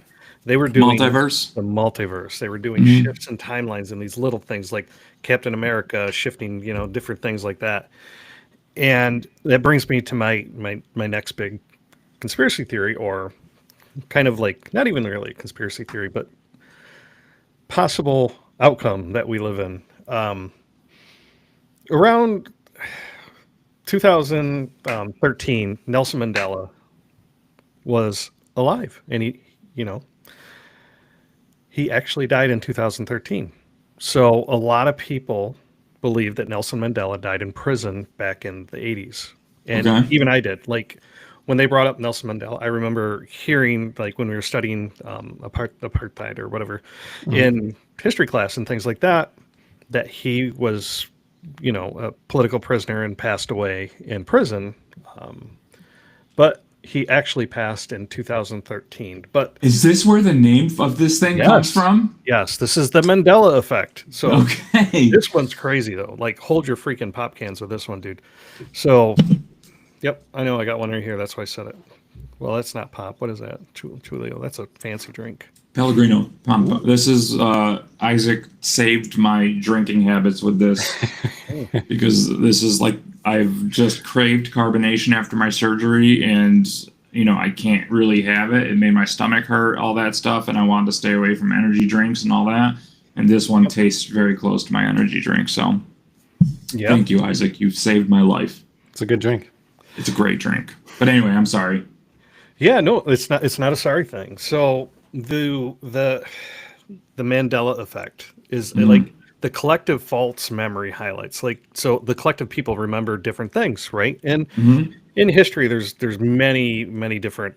Multiverse. the multiverse. They were doing Mhm. shifts in timelines and these little things like Captain America shifting, different things like that. And that brings me to my next big conspiracy theory, or kind of like not even really a conspiracy theory, but possible outcome that we live in. Around 2013, Nelson Mandela was alive, and he actually died in 2013. So a lot of people believe that Nelson Mandela died in prison back in the 80s. And Okay. even I did. Like when they brought up Nelson Mandela, I remember hearing, like when we were studying apartheid or whatever in history class and things like that, that he was, a political prisoner and passed away in prison. But he actually passed in 2013. But Is this where the name of this thing comes Yes. from? yes, this is the Mandela effect. So Okay. this one's crazy though. Like hold your freaking pop cans with this one, dude. So, yep, I know I got one right here. That's why I said it. Well, that's not pop. What is that? Chulio. That's a fancy drink. Pellegrino. This is Isaac saved my drinking habits with this because this is like I've just craved carbonation after my surgery, and I can't really have it. It made my stomach hurt, all that stuff, and I wanted to stay away from energy drinks and all that. And this one tastes very close to my energy drink. So Yeah. thank you, Isaac. You've saved my life. It's a good drink. It's a great drink. But anyway, I'm sorry. Yeah, no, it's not. It's not a sorry thing. So the Mandela effect is like the collective false memory highlights. Like so, the collective people remember different things, right? And in history, there's many different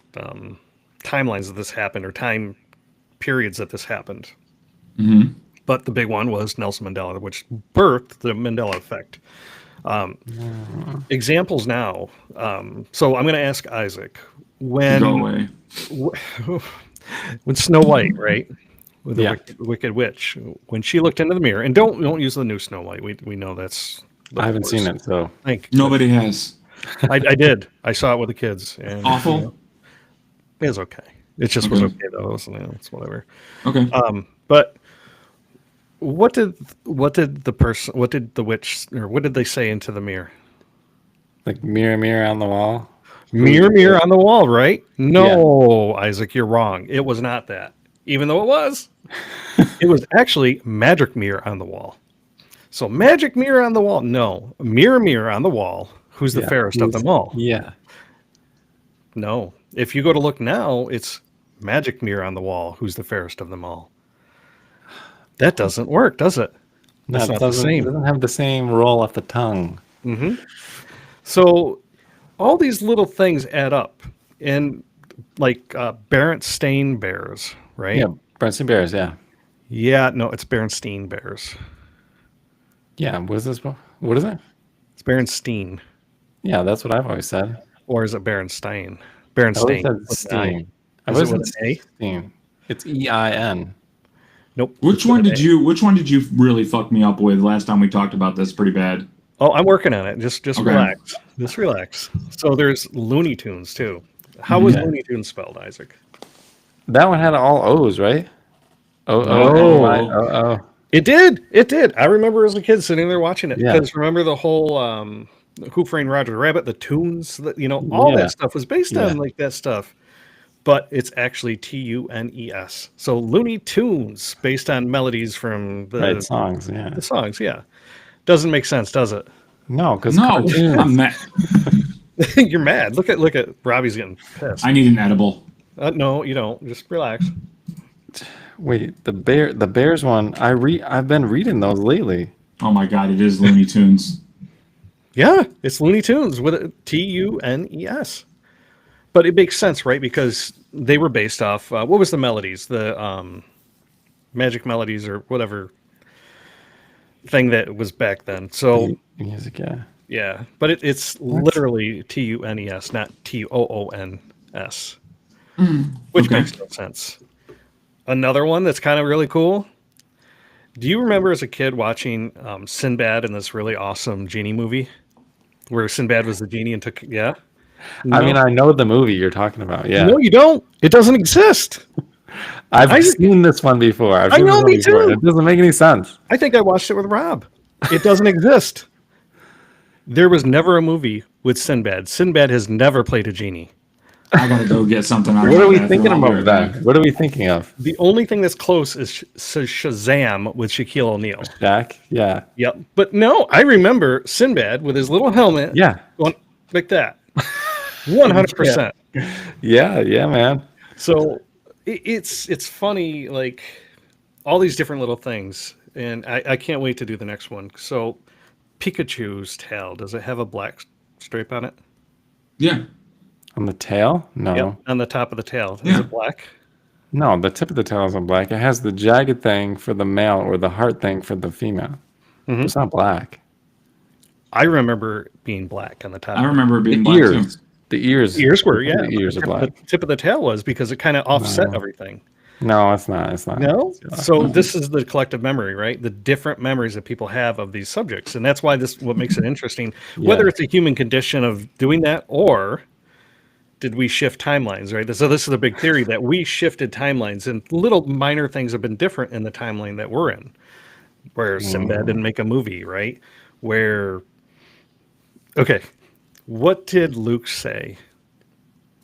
timelines that this happened or time periods that this happened. But the big one was Nelson Mandela, which birthed the Mandela effect. Examples now. So I'm going to ask Isaac when Go away. when Snow White, right, with the Yeah. Wicked Witch, when she looked into the mirror, and don't use the new Snow White. We know that's. I haven't seen it, so Nobody has. I did. I saw it with the kids, and Awful. it was okay. It just was Okay. okay though. It was, it's whatever. Okay. But what did the witch, or what did they say into the mirror? like mirror, mirror on the wall. Mirror on the wall, right? No, Isaac, you're wrong. It was not that. Even though it was. It was actually magic mirror on the wall. So magic mirror on the wall. No. Mirror on the wall. Who's the Yeah, fairest of them all? Yeah. No. If you go to look now, it's magic mirror on the wall. Who's the fairest of them all? That doesn't work, does it? No, That's it not the doesn't, same. it doesn't have the same roll off the tongue. So all these little things add up. And like Berenstain Bears, right? Yeah, Berenstain Bears, yeah. Yeah, no, it's Berenstein Bears. Yeah, what is this? What is it? It's Berenstein. Yeah, that's what I've always said. Or is it Berenstein? I always Berenstain. said with an I. Stein. I Is always it with said an A? Stein. It's E-I-N. Nope. Which it's one with an did A. you? Which one did you really fuck me up with last time we talked about this? Pretty bad. Oh, I'm working on it. Just Okay. relax. Just relax. So there's Looney Tunes too. How was Yeah. Looney Tunes spelled, Isaac? That one had all O's, right? Oh. O. It did. It did. I remember as a kid sitting there watching it. Yeah. Because remember the whole Who Framed Roger Rabbit, the tunes, all Yeah. that stuff was based Yeah. on like that stuff. But it's actually Tunes. So Looney Tunes, based on melodies from Right, songs, yeah. the songs. Yeah. Doesn't make sense, does it? No, because No, cartoons. I'm mad. You're mad. Look at Robbie's getting pissed. I need an edible. No, you don't. Just relax. Wait, the Bears one. I've been reading those lately. Oh my god, it is Looney Tunes. Yeah, it's Looney Tunes with a Tunes. But it makes sense, right? Because they were based off what was the melodies? The Magic Melodies or whatever. thing that was back then. So Music, yeah. yeah, but it's literally TUNES, not TOONS, which Okay. makes no sense. Another one that's kind of really cool. Do you remember as a kid watching Sinbad in this really awesome genie movie where Sinbad was the genie and took, yeah? I No? mean, I know the movie you're talking about. Yeah, No, you don't. It doesn't exist. I've seen this one before. I've I seen know, this one me before. too. It doesn't make any sense. I think I watched it with Rob. It doesn't exist. There was never a movie with Sinbad. Sinbad has never played a genie. I gotta go get something out of What my are we bathroom. thinking I'll be about right then? back. What are we thinking of? The only thing that's close is Shazam with Shaquille O'Neal. Jack? Yeah. Yep. But no, I remember Sinbad with his little helmet. Yeah. Going like that. 100%. Yeah, yeah, man. So it's funny, like all these different little things. And I can't wait to do the next one. So Pikachu's tail, does it have a black stripe on it? Yeah. On the tail? No. Yep. On the top of the tail. Is Yeah. it black? No, the tip of the tail isn't black. It has the jagged thing for the male or the heart thing for the female. It's not black. I remember being black on the top. I remember it being The black ears. too. The ears. Ears were, yeah. The ears are black. The tip of the tail was because it kind of offset everything. No, it's not. It's not. No? So this is the collective memory, right? The different memories that people have of these subjects. And that's why what makes it interesting. Whether Yeah. it's a human condition of doing that or did we shift timelines, right? So this is the big theory that we shifted timelines and little minor things have been different in the timeline that we're in. Where Sinbad didn't make a movie, right? Okay, what did Luke say?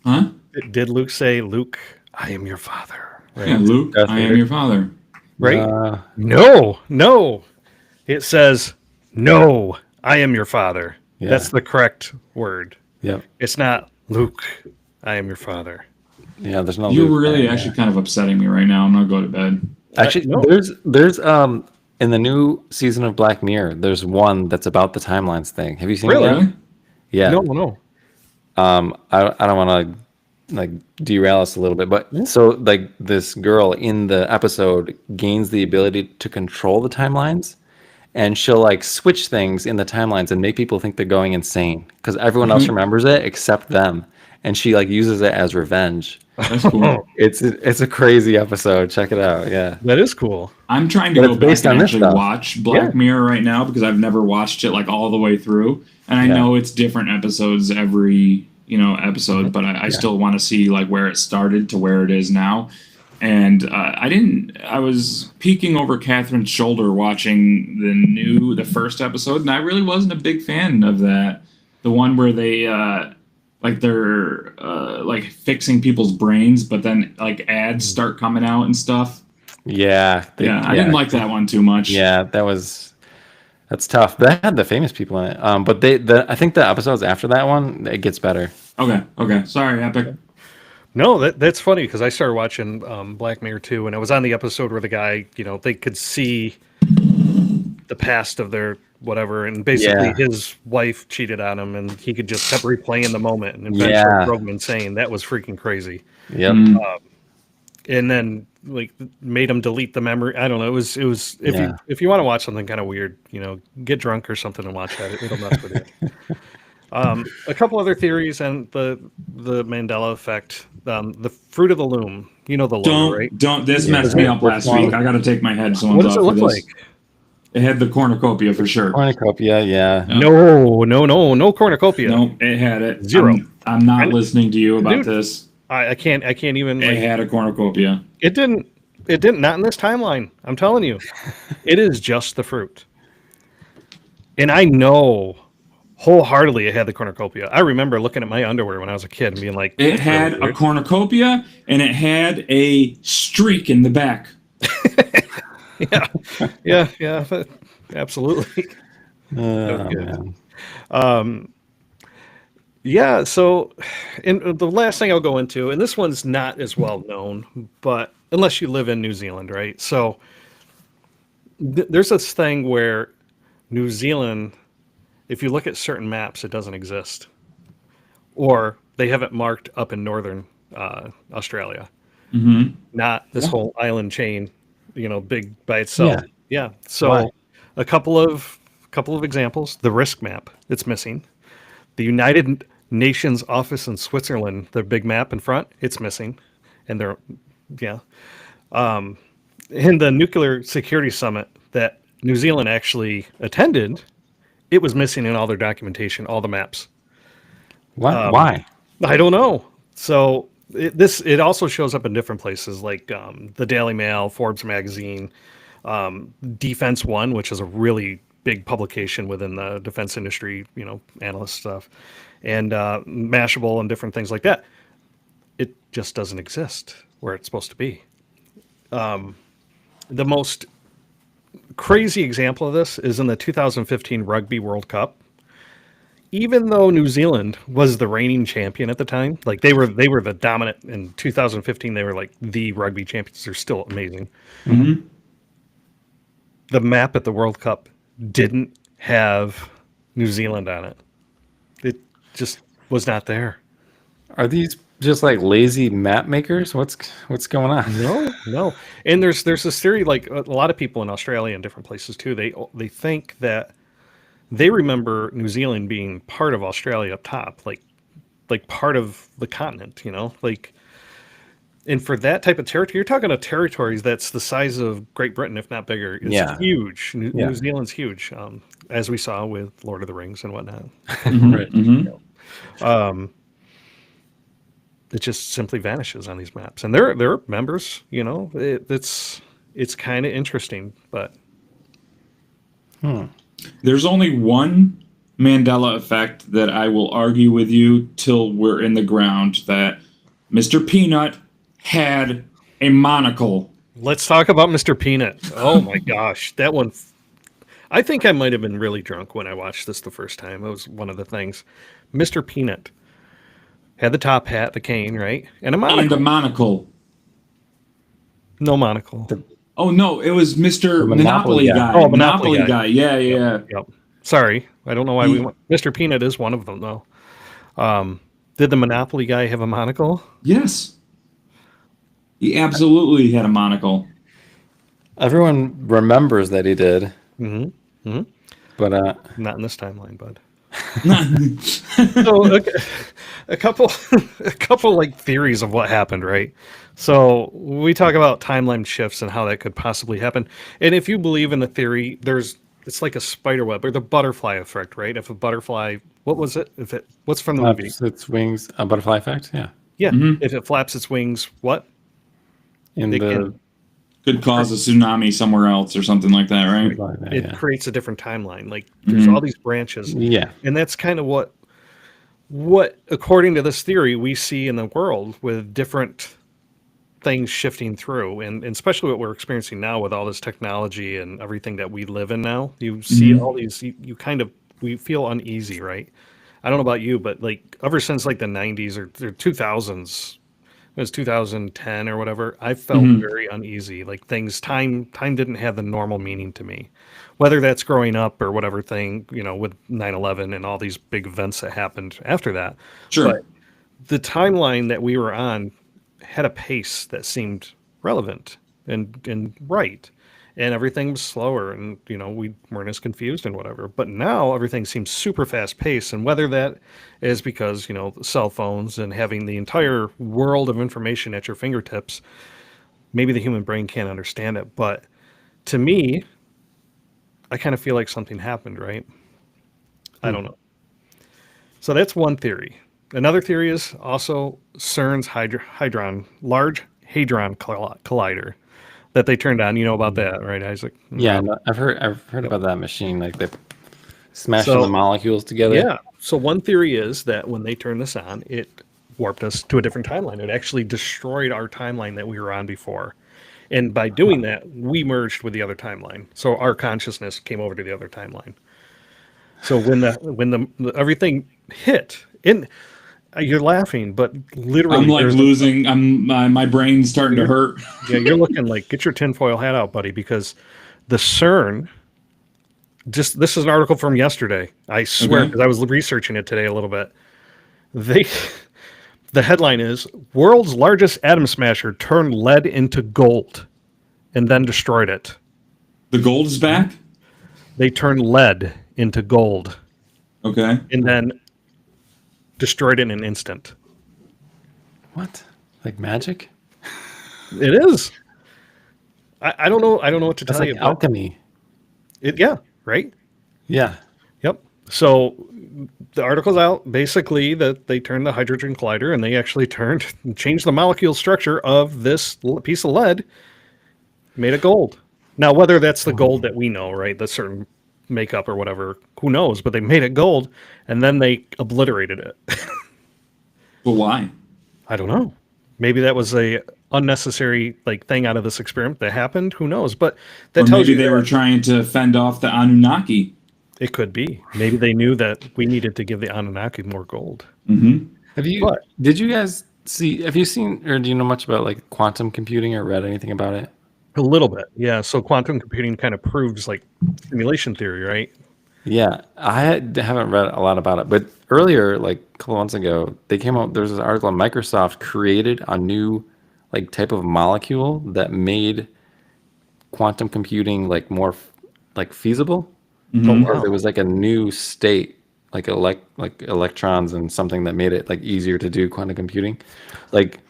Huh? Did Luke say, Luke, I am your father? Right? Yeah, Luke, Darth I am Vader. your father. Right? No. It says, no, I am your father. Yeah. That's the correct word. Yep. It's not, Luke, I am your father. Yeah, there's no. You're Luke really there, actually kind of upsetting me right now. I'm gonna go to bed. Actually, no. there's in the new season of Black Mirror, there's one that's about the timelines thing. Have you seen Really? it? Really? Yeah. No. I don't want to like derail us a little bit, but so like this girl in the episode gains the ability to control the timelines, and she'll like switch things in the timelines and make people think they're going insane because everyone else remembers it except them, and she like uses it as revenge. That's cool. It's a crazy episode. Check it out. Yeah. That is cool. I'm trying to But go it's back based and on this actually stuff. watch Black Mirror right now because I've never watched it like all the way through, and I Yeah. know it's different episodes every episode, but I still want to see like where it started to where it is now. And I was peeking over Catherine's shoulder watching the first episode, and I really wasn't a big fan of that. The one where they they're like fixing people's brains, but then like ads start coming out and stuff. Yeah. I didn't like that one too much. Yeah, that's tough. That had the famous people in it. But I think the episodes after that one, it gets better. Okay. Sorry, Epic. No, that's funny because I started watching Black Mirror 2, and it was on the episode where the guy, they could see the past of their whatever, and basically his wife cheated on him, and he could just kept replaying the moment, and eventually Yeah. drove him insane. That was freaking crazy. Yep. And then like made him delete the memory. I don't know. It was if you want to watch something kind of weird, get drunk or something and watch that. It'll mess with you. A couple other theories and the Mandela effect. The fruit of the loom. You know the loom, right? Don't. This messed me up last week. I got to take my headphones What does off it look for this. like? It had the cornucopia for sure. Cornucopia, yeah. No cornucopia. No, it had it. Zero. I'm not listening to you about Dude. this. I can't even. It had a cornucopia. It didn't. Not in this timeline. I'm telling you, it is just the fruit. And I know wholeheartedly it had the cornucopia. I remember looking at my underwear when I was a kid and being like, It had a cornucopia and it had a streak in the back. yeah, absolutely. Oh, good. man. Yeah, so and the last thing I'll go into, and this one's not as well known, but unless you live in New Zealand, right? So there's this thing where New Zealand, if you look at certain maps, it doesn't exist. Or they have it marked up in northern Australia. Not this whole island chain, big by itself. Yeah. Yeah. So a couple of examples. The risk map, it's missing. The United Nations office in Switzerland, the big map in front, it's missing. And yeah. In the nuclear security summit that New Zealand actually attended, it was missing in all their documentation, all the maps. What? Why? I don't know. So it also shows up in different places, like the Daily Mail, Forbes magazine, Defense One, which is a really big publication within the defense industry, analyst stuff, and Mashable and different things like that. It just doesn't exist where it's supposed to be. The most crazy example of this is in the 2015 Rugby World Cup. Even though New Zealand was the reigning champion at the time, like they were the dominant in 2015, they were like the rugby champions. They're still amazing. Mm-hmm. The map at the World Cup didn't have New Zealand on it. It just was not there. Are these just like lazy map makers? What's going on? No. And there's this theory, like a lot of people in Australia and different places too. They think that they remember New Zealand being part of Australia up top, like part of the continent, and for that type of territory, you're talking about territories that's the size of Great Britain, if not bigger. It's huge. New Zealand's huge, as we saw with Lord of the Rings and whatnot. Mm-hmm. Right. Mm-hmm. It just simply vanishes on these maps, and they're members. It's kind of interesting, but. There's only one Mandela effect that I will argue with you till we're in the ground, that Mr. Peanut had a monocle. Let's talk about Mr. Peanut. Oh my gosh, that one. I think I might have been really drunk when I watched this the first time. It was one of the things. Mr. Peanut had the top hat, the cane, right? And a monocle. And a monocle. No monocle. Oh, no, it was Mr. The Monopoly guy. Oh, Monopoly Monopoly guy. Yeah. Yep. Sorry, I don't know why we went. Mr. Peanut is one of them, though. Did the Monopoly guy have a monocle? Yes. He absolutely had a monocle. Everyone remembers that he did, Mm-hmm. but Not in this timeline, bud. So a couple like theories of what happened, right? So we talk about timeline shifts and how that could possibly happen. And if you believe in the theory, it's like a spider web or the butterfly effect, right? If a butterfly, what was it? What's from the movie? its wings, a butterfly effect. Yeah. Yeah. Mhm. If it flaps its wings, what? In They the can- Could cause a tsunami somewhere else or something like that, right? like that, It yeah. creates a different timeline. Like there's Mhm. all these branches. Yeah. And that's kind of what according to this theory we see in the world with different things shifting through, and especially what we're experiencing now with all this technology and everything that we live in now. You see Mhm. all these, we feel uneasy, right? I don't know about you, but like ever since like the 90s or 2000s, it was 2010 or whatever, I felt Mhm. very uneasy. Like time didn't have the normal meaning to me, whether that's growing up or whatever thing, with 9/11 and all these big events that happened after that. Sure. But the timeline that we were on had a pace that seemed relevant and right, and everything was slower, and we weren't as confused and whatever. But now everything seems super fast paced, and whether that is because cell phones and having the entire world of information at your fingertips, maybe the human brain can't understand it. But to me, I kind of feel like something happened, right? I don't know. So that's one theory. Another theory is also CERN's Large Hadron Collider that they turned on. You know about that, right, Isaac? Yeah, no, I've heard about that machine. Like they smash So- the molecules together. Yeah. So one theory is that when they turned this on, it warped us to a different timeline. It actually destroyed our timeline that we were on before. And by doing that, we merged with the other timeline. So our consciousness came over to the other timeline. So when the everything hit, and you're laughing, but literally, I'm like there's losing. My brain's starting to hurt. yeah, you're looking like, get your tinfoil hat out, buddy, because the CERN. This is an article from yesterday. I swear, Okay. because I was researching it today a little bit. The headline is "World's Largest Atom Smasher Turned Lead into Gold, and then Destroyed It." The gold is back. they turned lead into gold Okay. and then destroyed it in an instant. What? Like magic? It is. I don't know. I don't know what to That's tell like you. alchemy. Yeah, right. Yeah. Yep. So the article's out basically that they turned the hydrogen collider and they actually changed the molecule structure of this piece of lead, made it gold. Now, whether that's the gold that we know, right, the certain makeup or whatever, who knows? But they made it gold and then they obliterated it. But why? I don't know. Maybe that was a unnecessary thing out of this experiment that happened. Who knows? But that Or tells maybe you they that were trying to fend off the Anunnaki. it could be. Maybe they knew that we needed to give the Anunnaki more gold. Have you? What? Did you guys see? Have you seen or do you know much about like quantum computing or read anything about it? A little bit, yeah. So quantum computing kind of proves simulation theory, right? Yeah, haven't read a lot about it, but earlier, like a couple months ago, they came out. There's this article. Microsoft created a new type of molecule that made quantum computing more feasible. Or there was a new state, like electrons and something that made it easier to do quantum computing. Like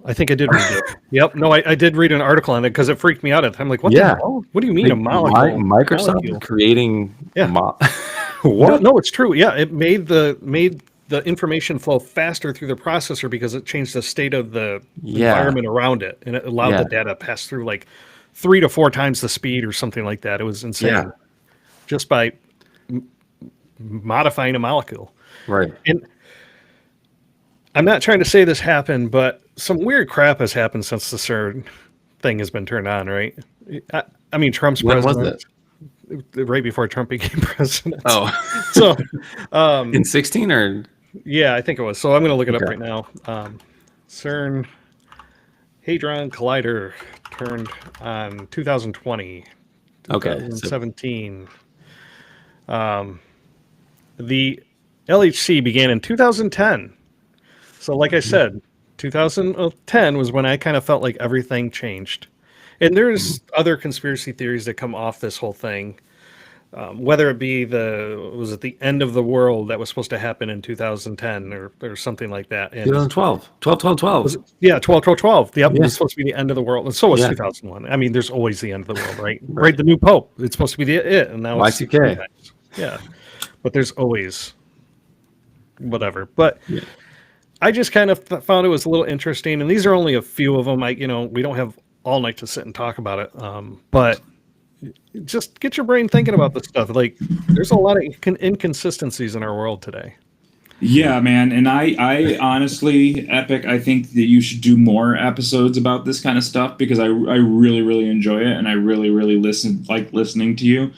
I think I did read it. Yep. No, I did read an article on it because it freaked me out at the time. Like, what Yeah. the hell? What do you mean a molecule? Microsoft Molecule. creating Yeah. what? No, it's true. Yeah, it made the information flow faster through the processor because it changed the state of the Yeah. environment around it, and it allowed Yeah. the data to pass through 3 to 4 times the speed or something like that. It was insane. Yeah. Just by modifying a molecule. Right. And I'm not trying to say this happened, but some weird crap has happened since the CERN thing has been turned on, right? I mean, Trump's When was president. Right before Trump became president. Oh, So, in 16 or yeah, I think it was. So I'm going to look it up Okay. right now. CERN Hadron Collider turned on 2020, okay. So, 2017. The LHC began in 2010. So, like I said, 2010 was when I kind of felt like everything changed. And there's other conspiracy theories that come off this whole thing. Whether it be was it the end of the world that was supposed to happen in 2010 or something like that. And 2012, 12. yeah, 12. Yep, it Yeah. was supposed to be the end of the world. And so was Yeah. 2001. I mean, there's always the end of the world, right? Right, the new pope. It's supposed to be it, and now it's Y2K. Yeah, but there's always whatever. But Yeah. I just kind of found it was a little interesting, and these are only a few of them. We don't have all night to sit and talk about it, but just get your brain thinking about this stuff. There's a lot of inconsistencies in our world today. Yeah, man. And I honestly, Epic, I think that you should do more episodes about this kind of stuff because I really, really enjoy it. And I really, really like listening to you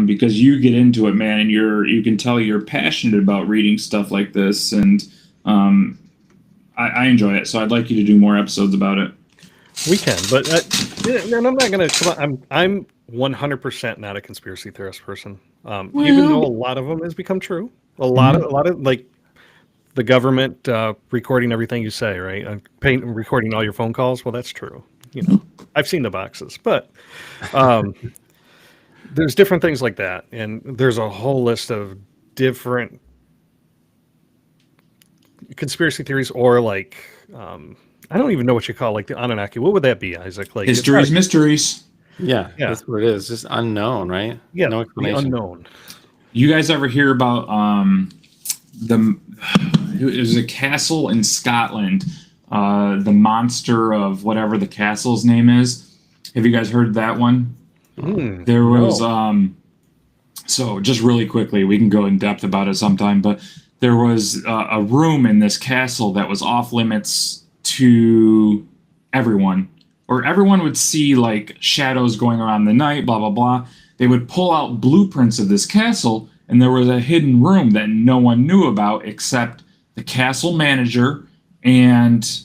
because you get into it, man. And you can tell you're passionate about reading stuff like this. And I enjoy it. So I'd like you to do more episodes about it. We can, but and I'm not gonna come on. I'm 100% not a conspiracy theorist person. Even though a lot of them has become true. A lot of the government recording everything you say, right? Recording all your phone calls. Well, that's true. I've seen the boxes, but there's different things like that, and there's a whole list of different conspiracy theories, or I don't even know what you call the Anunnaki. What would that be, Isaac? Histories, mysteries. Yeah, Yeah. that's what it is. Just unknown, right? Yeah, No the explanation. unknown. You guys ever hear about it was a castle in Scotland, the monster of whatever the castle's name is? Have you guys heard that one? There was so just really quickly, we can go in depth about it sometime, but there was a room in this castle that was off limits to everyone, or everyone would see shadows going around the night, blah blah blah. They would pull out blueprints of this castle, and there was a hidden room that no one knew about except the castle manager and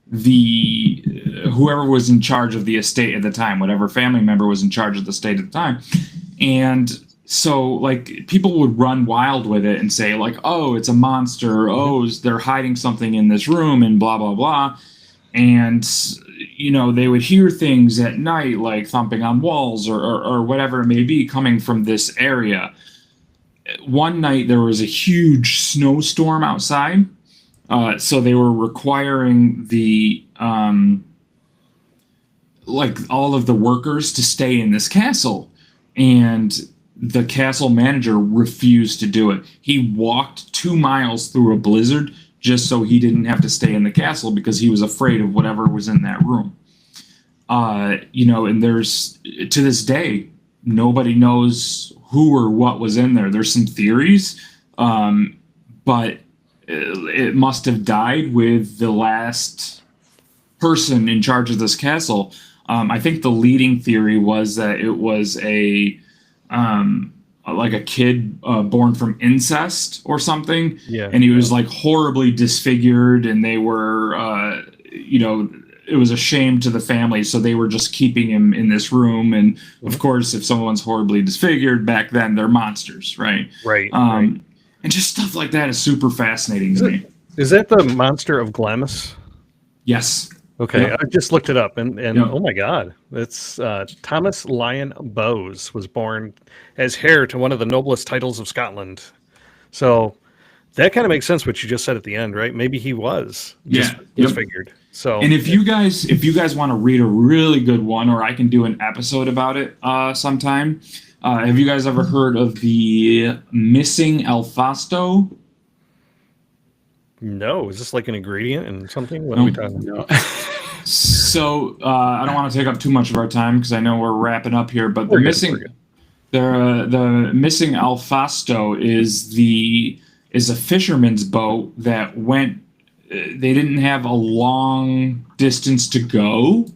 the whoever was in charge of the estate at the time, whatever family member was in charge of the estate at the time. And so people would run wild with it and say oh, it's a monster, oh, they're hiding something in this room and blah blah blah. And they would hear things at night, like thumping on walls or whatever it may be, coming from this area. One night there was a huge snowstorm outside, so they were requiring the like all of the workers to stay in this castle, and the castle manager refused to do it. He walked 2 miles through a blizzard just so he didn't have to stay in the castle because he was afraid of whatever was in that room. And there's, to this day, nobody knows who or what was in there. There's some theories, but it must have died with the last person in charge of this castle. I think the leading theory was that it was like a kid born from incest or something. Yeah. And he was like horribly disfigured, and they were, it was a shame to the family. So they were just keeping him in this room. And of course, if someone's horribly disfigured back then, they're monsters, right? Right. And just stuff like that is super fascinating to me. Is that the monster of Glamis? Yes. Okay, Yep. I just looked it up, and Yep. oh my God, it's Thomas Lyon Bowes was born as heir to one of the noblest titles of Scotland. So that kind of makes sense what you just said at the end, right? Maybe he was disfigured. So, And if you guys want to read a really good one, or I can do an episode about it sometime. Have you guys ever heard of the Missing Alfasto? no, is this like an ingredient and something? What are we talking about? No. So I don't want to take up too much of our time because I know we're wrapping up here. But We're the good. Missing Alfasto is a fisherman's boat that went. They didn't have a long distance to go,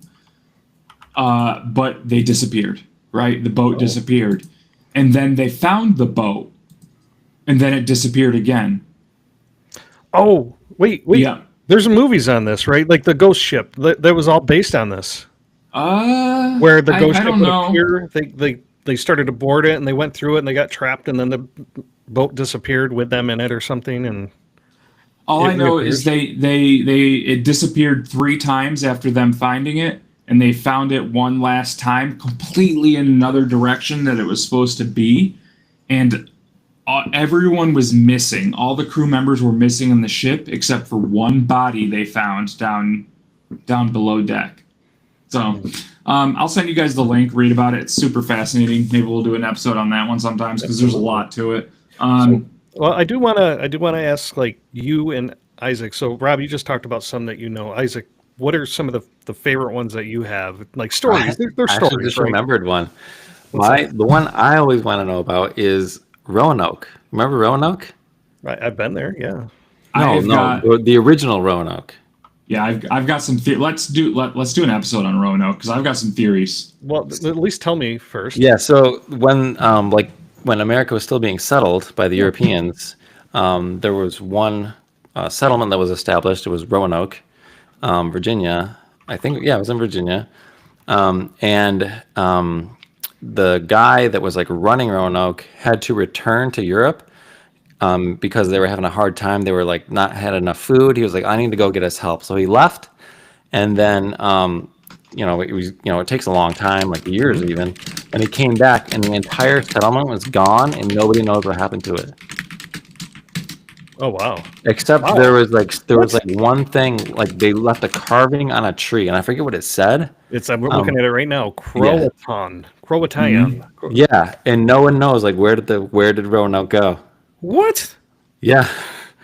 but they disappeared. Right, the boat disappeared, and then they found the boat, and then it disappeared again. Oh, wait. Yeah. There's movies on this, right? Like the Ghost Ship. That was all based on this. Where the Ghost I Ship don't would know. appear. They started to board it, and they went through it, and they got trapped, and then the boat disappeared with them in it or something. And All It I know reappears. is it disappeared 3 times after them finding it, and they found it one last time completely in another direction that it was supposed to be, and everyone was missing. All the crew members were missing in the ship except for one body they found down below deck. So I'll send you guys the link. Read about it. It's super fascinating. Maybe we'll do an episode on that one sometimes because there's a lot to it. well, I do want to ask like you and Isaac. So Rob, you just talked about some that you know. Isaac, what are some of the favorite ones that you have? Like stories. They're I actually stories, just right? remembered one. What's The one I always want to know about is Roanoke. Remember Roanoke? I've been there. Yeah. I've got- The original Roanoke. Yeah, I've got some. Let's do an episode on Roanoke because I've got some theories. Well, at least tell me first. Yeah. So when when America was still being settled by the Europeans, there was one settlement that was established. It was Roanoke, Virginia. I think it was in Virginia, the guy that was like running Roanoke had to return to Europe because they were having a hard time. They were like not had enough food. He was like, I need to go get us help. So he left, and then it takes a long time, like years even. And he came back, and the entire settlement was gone, and nobody knows what happened to it. Oh wow. Except Wow. there was one thing, like they left a carving on a tree, and I forget what it said. I'm looking at it right now. Croatan. Croatan. Yeah, and no one knows like where did Roanoke go? What? Yeah,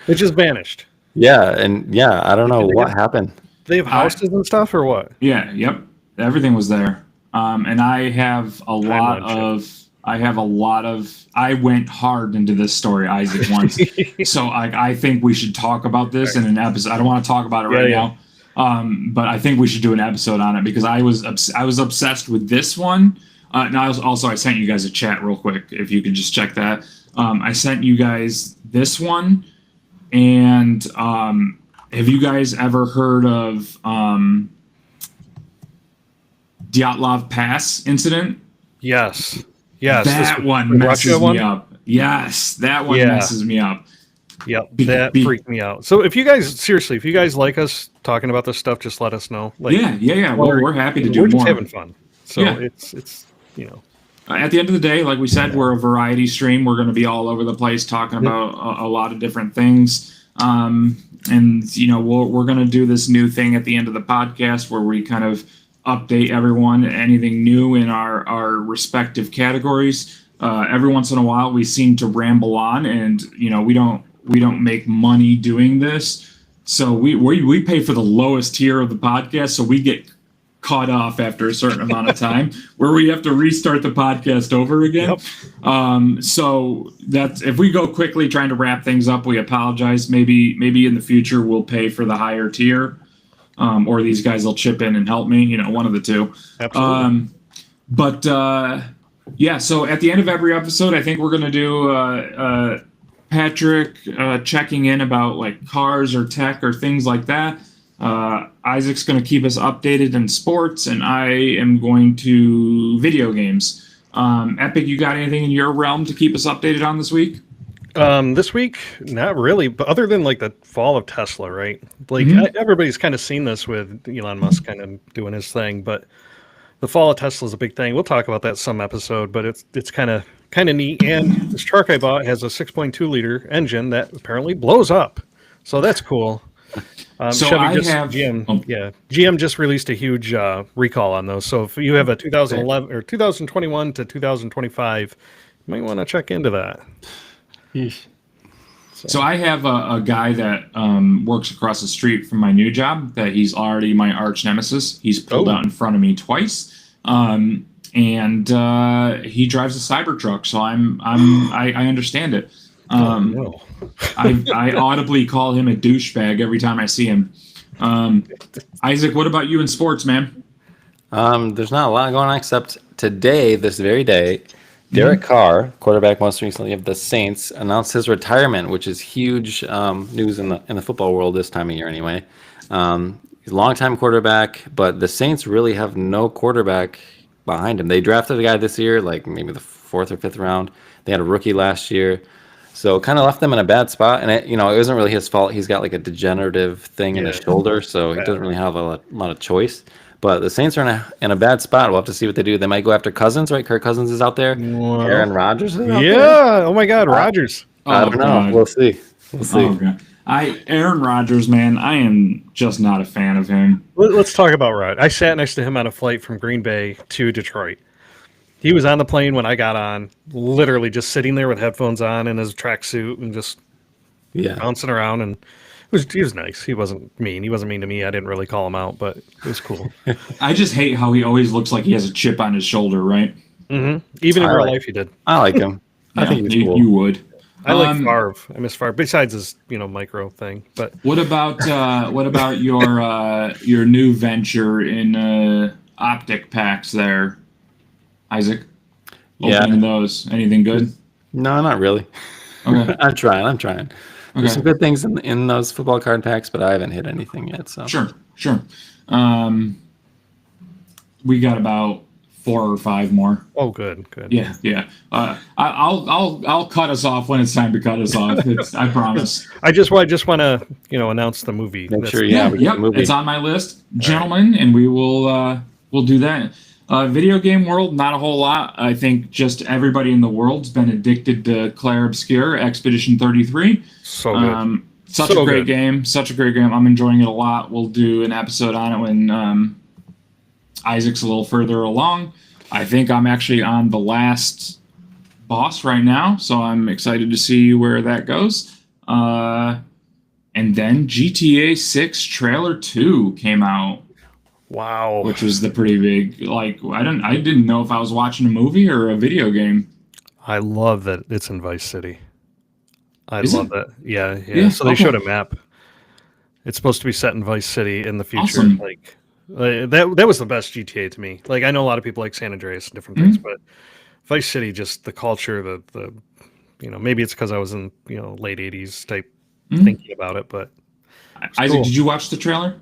It just vanished. I don't know what happened. They have houses and stuff, or what? Yeah, yep, everything was there. And I have a lot of. I went hard into this story, Isaac, once. So I think we should talk about this in an episode. I don't want to talk about it right now, but I think we should do an episode on it because I was obsessed with this one. Now I sent you guys a chat real quick if you could just check that. I sent you guys this one, and have you guys ever heard of Dyatlov Pass incident? Yes. That This one the messes Russia me one? up. Yes, that one Yeah. messes me up. Yep, Be- that be- freaked me out. So if you guys like us talking about this stuff, just let us know. Like, yeah. Well, we're happy to do we're just more. having fun. So Yeah. it's At the end of the day, like we said, we're a variety stream. We're going to be all over the place talking about a lot of different things. And we're going to do this new thing at the end of the podcast where we kind of update everyone anything new in our respective categories. Every once in a while, we seem to ramble on, and we don't make money doing this, so we pay for the lowest tier of the podcast, so we get caught off after a certain amount of time where we have to restart the podcast over again. Yep. So that's, if we go quickly trying to wrap things up, we apologize. Maybe in the future we'll pay for the higher tier, or these guys will chip in and help me. One of the two. absolutely. Yeah, so at the end of every episode, I think we're going to do Patrick checking in about like cars or tech or things like that. Isaac's going to keep us updated in sports, and I am going to video games. Epic, you got anything in your realm to keep us updated on this week? This week, not really, but other than like the fall of Tesla, right? Like everybody's kind of seen this with Elon Musk kind of doing his thing, but the fall of Tesla is a big thing. We'll talk about that some episode, but it's kind of neat. And this truck I bought has a 6.2 liter engine that apparently blows up, so that's cool. GM just released a huge recall on those. So if you have a 2011 or 2021 to 2025, you might want to check into that. So I have a guy that works across the street from my new job that he's already my arch nemesis. He's pulled out in front of me twice, and he drives a Cybertruck. So I understand it. I audibly call him a douchebag every time I see him. Isaac, what about you in sports, man? There's not a lot going on except today, this very day, Derek Carr, quarterback most recently of the Saints, announced his retirement, which is huge news in the football world this time of year anyway. He's a longtime quarterback, but the Saints really have no quarterback behind him. They drafted a guy this year, like maybe the 4th or 5th round. They had a rookie last year. So kind of left them in a bad spot. And it wasn't really his fault. He's got like a degenerative thing in his shoulder, so he doesn't really have a lot of choice. But the Saints are in a bad spot. We'll have to see what they do. They might go after Cousins, right? Kirk Cousins is out there. Wow. Aaron Rodgers is out there. Yeah. Oh my God, Rodgers. I don't know. God. We'll see. We'll see. Oh, God. Aaron Rodgers, man, I am just not a fan of him. Let's talk about Rod. I sat next to him on a flight from Green Bay to Detroit. He was on the plane when I got on, literally just sitting there with headphones on in his tracksuit and just bouncing around. And he was nice. He wasn't mean. He wasn't mean to me. I didn't really call him out, but it was cool. I just hate how he always looks like he has a chip on his shoulder, right? Mm-hmm. Even in real life, he did. I like him. I think he's cool. You would. I like Favre. I miss Favre. Besides his, micro thing. But what about your new venture in optic packs there, Isaac? Opening those. Anything good? No, not really. Okay. I'm trying. There's some good things in those football card packs, but I haven't hit anything yet. So Sure. We got about 4 or 5 more. oh, good. Yeah. I'll cut us off when it's time to cut us off. I promise. I just want to announce the movie. make sure, Yeah, we get the movie. it's on my list, gentlemen, and we will we'll do that. Video game world, not a whole lot. I think just everybody in the world's been addicted to Claire Obscure Expedition 33. So good. Such a great game. I'm enjoying it a lot. We'll do an episode on it when Isaac's a little further along. I think I'm actually on the last boss right now, so I'm excited to see where that goes. And then GTA 6 Trailer 2 came out. Wow. Which was the pretty big, I didn't know if I was watching a movie or a video game. I love that it's in Vice City. I Is love it? that. Yeah. So they okay. showed a map. It's supposed to be set in Vice City in the future. Awesome. That was the best GTA to me. I know a lot of people like San Andreas and different things, but Vice City, just the culture, the maybe it's because I was in late 80s type thinking about it, but Isaac, cool. did you watch the trailer?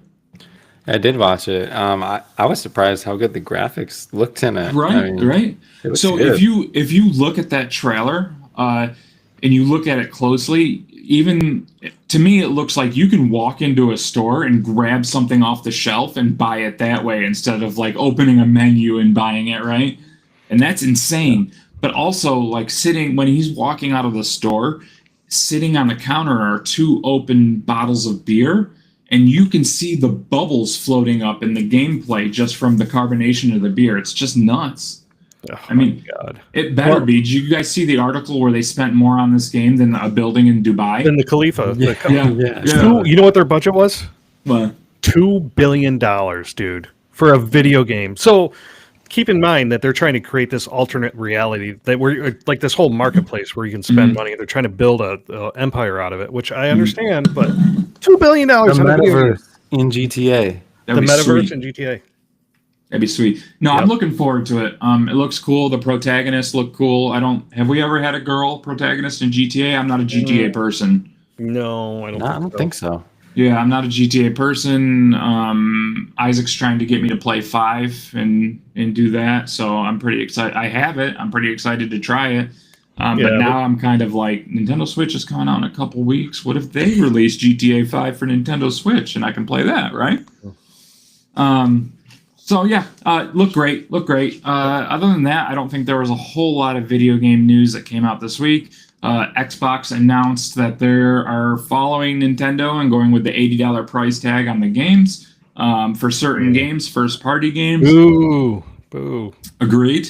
I did watch it. I was surprised how good the graphics looked in it. Right. It looks So good. if you look at that trailer and you look at it closely, even to me, it looks like you can walk into a store and grab something off the shelf and buy it that way instead of like opening a menu and buying it, right? And that's insane. But also, like sitting when he's walking out of the store, sitting on the counter are 2 open bottles of beer, and you can see the bubbles floating up in the gameplay just from the carbonation of the beer. It's just nuts. Oh, I mean, my God. it better be. Did you guys see the article where they spent more on this game than a building in Dubai? Then the Khalifa. Yeah. You know what their budget was? Well, $2 billion, dude, for a video game. So keep in mind that they're trying to create this alternate reality that we're like this whole marketplace where you can spend money. They're trying to build a empire out of it, which I understand, but $2 billion The on a video game. metaverse in GTA. The that'd be metaverse sweet. and GTA. That'd be sweet. No, Yep. I'm looking forward to it. It looks cool. The protagonists look cool. Have we ever had a girl protagonist in GTA? I'm not a GTA person. No, I don't. No, I don't think so. Yeah, I'm not a GTA person. Isaac's trying to get me to play 5 and do that, so I'm pretty excited. I have it. I'm pretty excited to try it. But now I'm kind of like, Nintendo Switch is coming out in a couple weeks. What if they release GTA 5 for Nintendo Switch and I can play that, right? So yeah, look great. Other than that, I don't think there was a whole lot of video game news that came out this week. Xbox announced that they are following Nintendo and going with the $80 price tag on the games for certain games, first-party games. Boo. Agreed.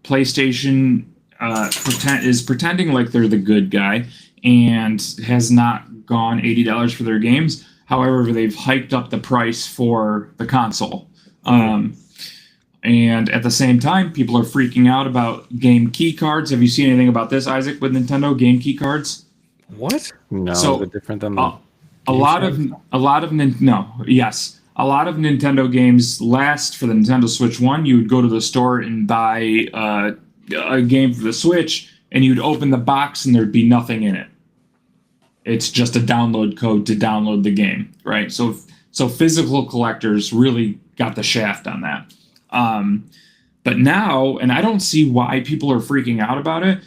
PlayStation is pretending like they're the good guy and has not gone $80 for their games. However, they've hiked up the price for the console. And at the same time, people are freaking out about game key cards. Have you seen anything about this, Isaac, with Nintendo game key cards? What? No, So, is it different than A lot of Nintendo games last for the Nintendo Switch 1. You would go to the store and buy a game for the Switch, and you'd open the box and there'd be nothing in it. It's just a download code to download the game, right? So physical collectors really got the shaft on that. But now, and I don't see why people are freaking out about it,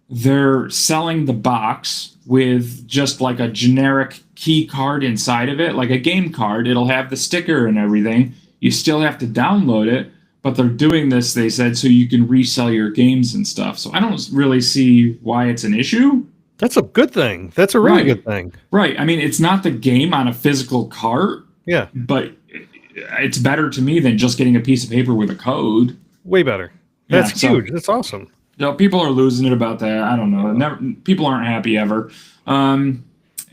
they're selling the box with just like a generic key card inside of it, like a game card. It'll have the sticker and everything. You still have to download it, but they're doing this, they said, so you can resell your games and stuff. So I don't really see why it's an issue. That's a good thing. That's a really good thing. Right. I mean, it's not the game on a physical cart, Yeah, but it's better to me than just getting a piece of paper with a code. way better. Yeah, That's so- huge. That's awesome. No, people are losing it about that. I don't know. People aren't happy ever.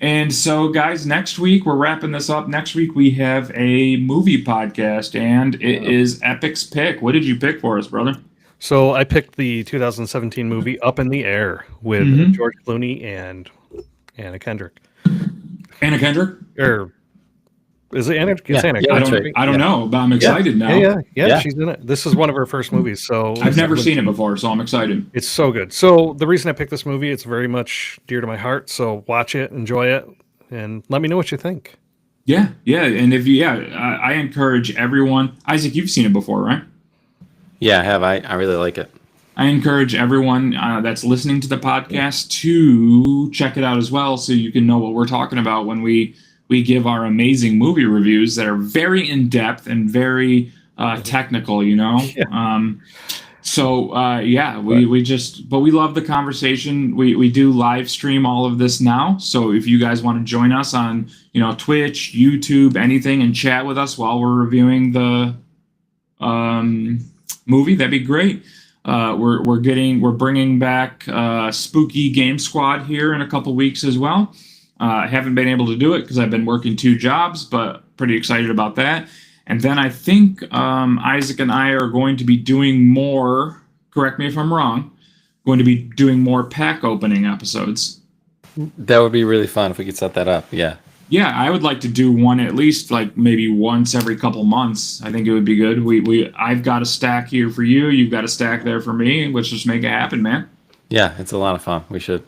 And so, guys, next week, we're wrapping this up. Next week, we have a movie podcast, and it is Epic's pick. What did you pick for us, brother? So I picked the 2017 movie Up in the Air with George Clooney and Anna Kendrick. Anna Kendrick? Or is it Anna? It's Yeah, Anna. yeah, I that's don't, right. I don't know, but I'm excited now. Yeah, she's in it. This is one of her first movies, so I've never seen it before, so I'm excited. It's so good. So the reason I picked this movie, it's very much dear to my heart. So watch it, enjoy it, and let me know what you think. Yeah. And I encourage everyone. Isaac, you've seen it before, right? Yeah, I have. I really like it. I encourage everyone that's listening to the podcast to check it out as well, so you can know what we're talking about when we give our amazing movie reviews that are very in depth and very technical. You know. Yeah. We love the conversation. We do live stream all of this now, so if you guys want to join us on Twitch, YouTube, anything, and chat with us while we're reviewing the movie, that'd be great. We're bringing back Spooky Game Squad here in a couple weeks as well. I haven't been able to do it because I've been working 2 jobs, but pretty excited about that. And then I think Isaac and I are going to be doing more, correct me if I'm wrong, going to be doing more pack opening episodes. That would be really fun if we could set that up. Yeah. Yeah, I would like to do one at least like maybe once every couple months. I think it would be good. I've got a stack here for you. You've got a stack there for me. Let's just make it happen, man. Yeah, it's a lot of fun. We should.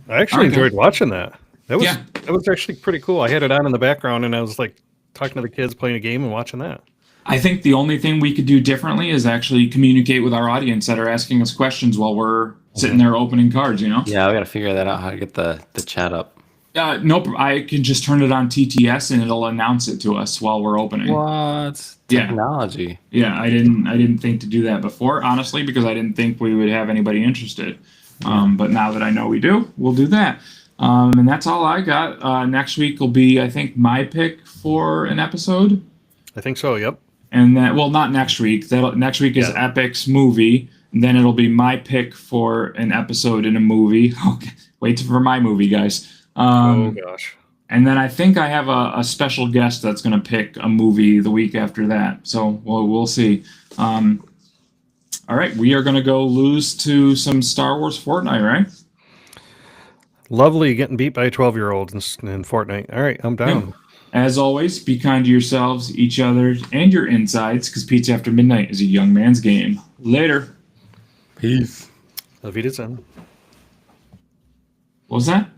I actually Okay. enjoyed watching that. That Yeah. was actually pretty cool. I had it on in the background, and I was like talking to the kids, playing a game, and watching that. I think the only thing we could do differently is actually communicate with our audience that are asking us questions while we're sitting there opening cards. Yeah, we gotta figure that out. How to get the chat up. Nope. I can just turn it on TTS and it'll announce it to us while we're opening. What Yeah. technology? Yeah, I didn't think to do that before, honestly, because I didn't think we would have anybody interested. But now that I know we do, we'll do that. And that's all I got. Next week will be, I think, my pick for an episode. I think so. Yep. And that, well, not next week. Next week is Yeah. Epic's movie. And then it'll be my pick for an episode in a movie. Okay, wait for my movie, guys. Oh gosh. And then I think I have a special guest that's going to pick a movie the week after that. So we'll see. All right, we are going to go lose to some Star Wars Fortnite, right? Lovely getting beat by a 12-year-old in Fortnite. All right, I'm down. As always, be kind to yourselves, each other, and your insides, because Pizza After Midnight is a young man's game. Later. Peace. Auf Wiedersehen. What was that?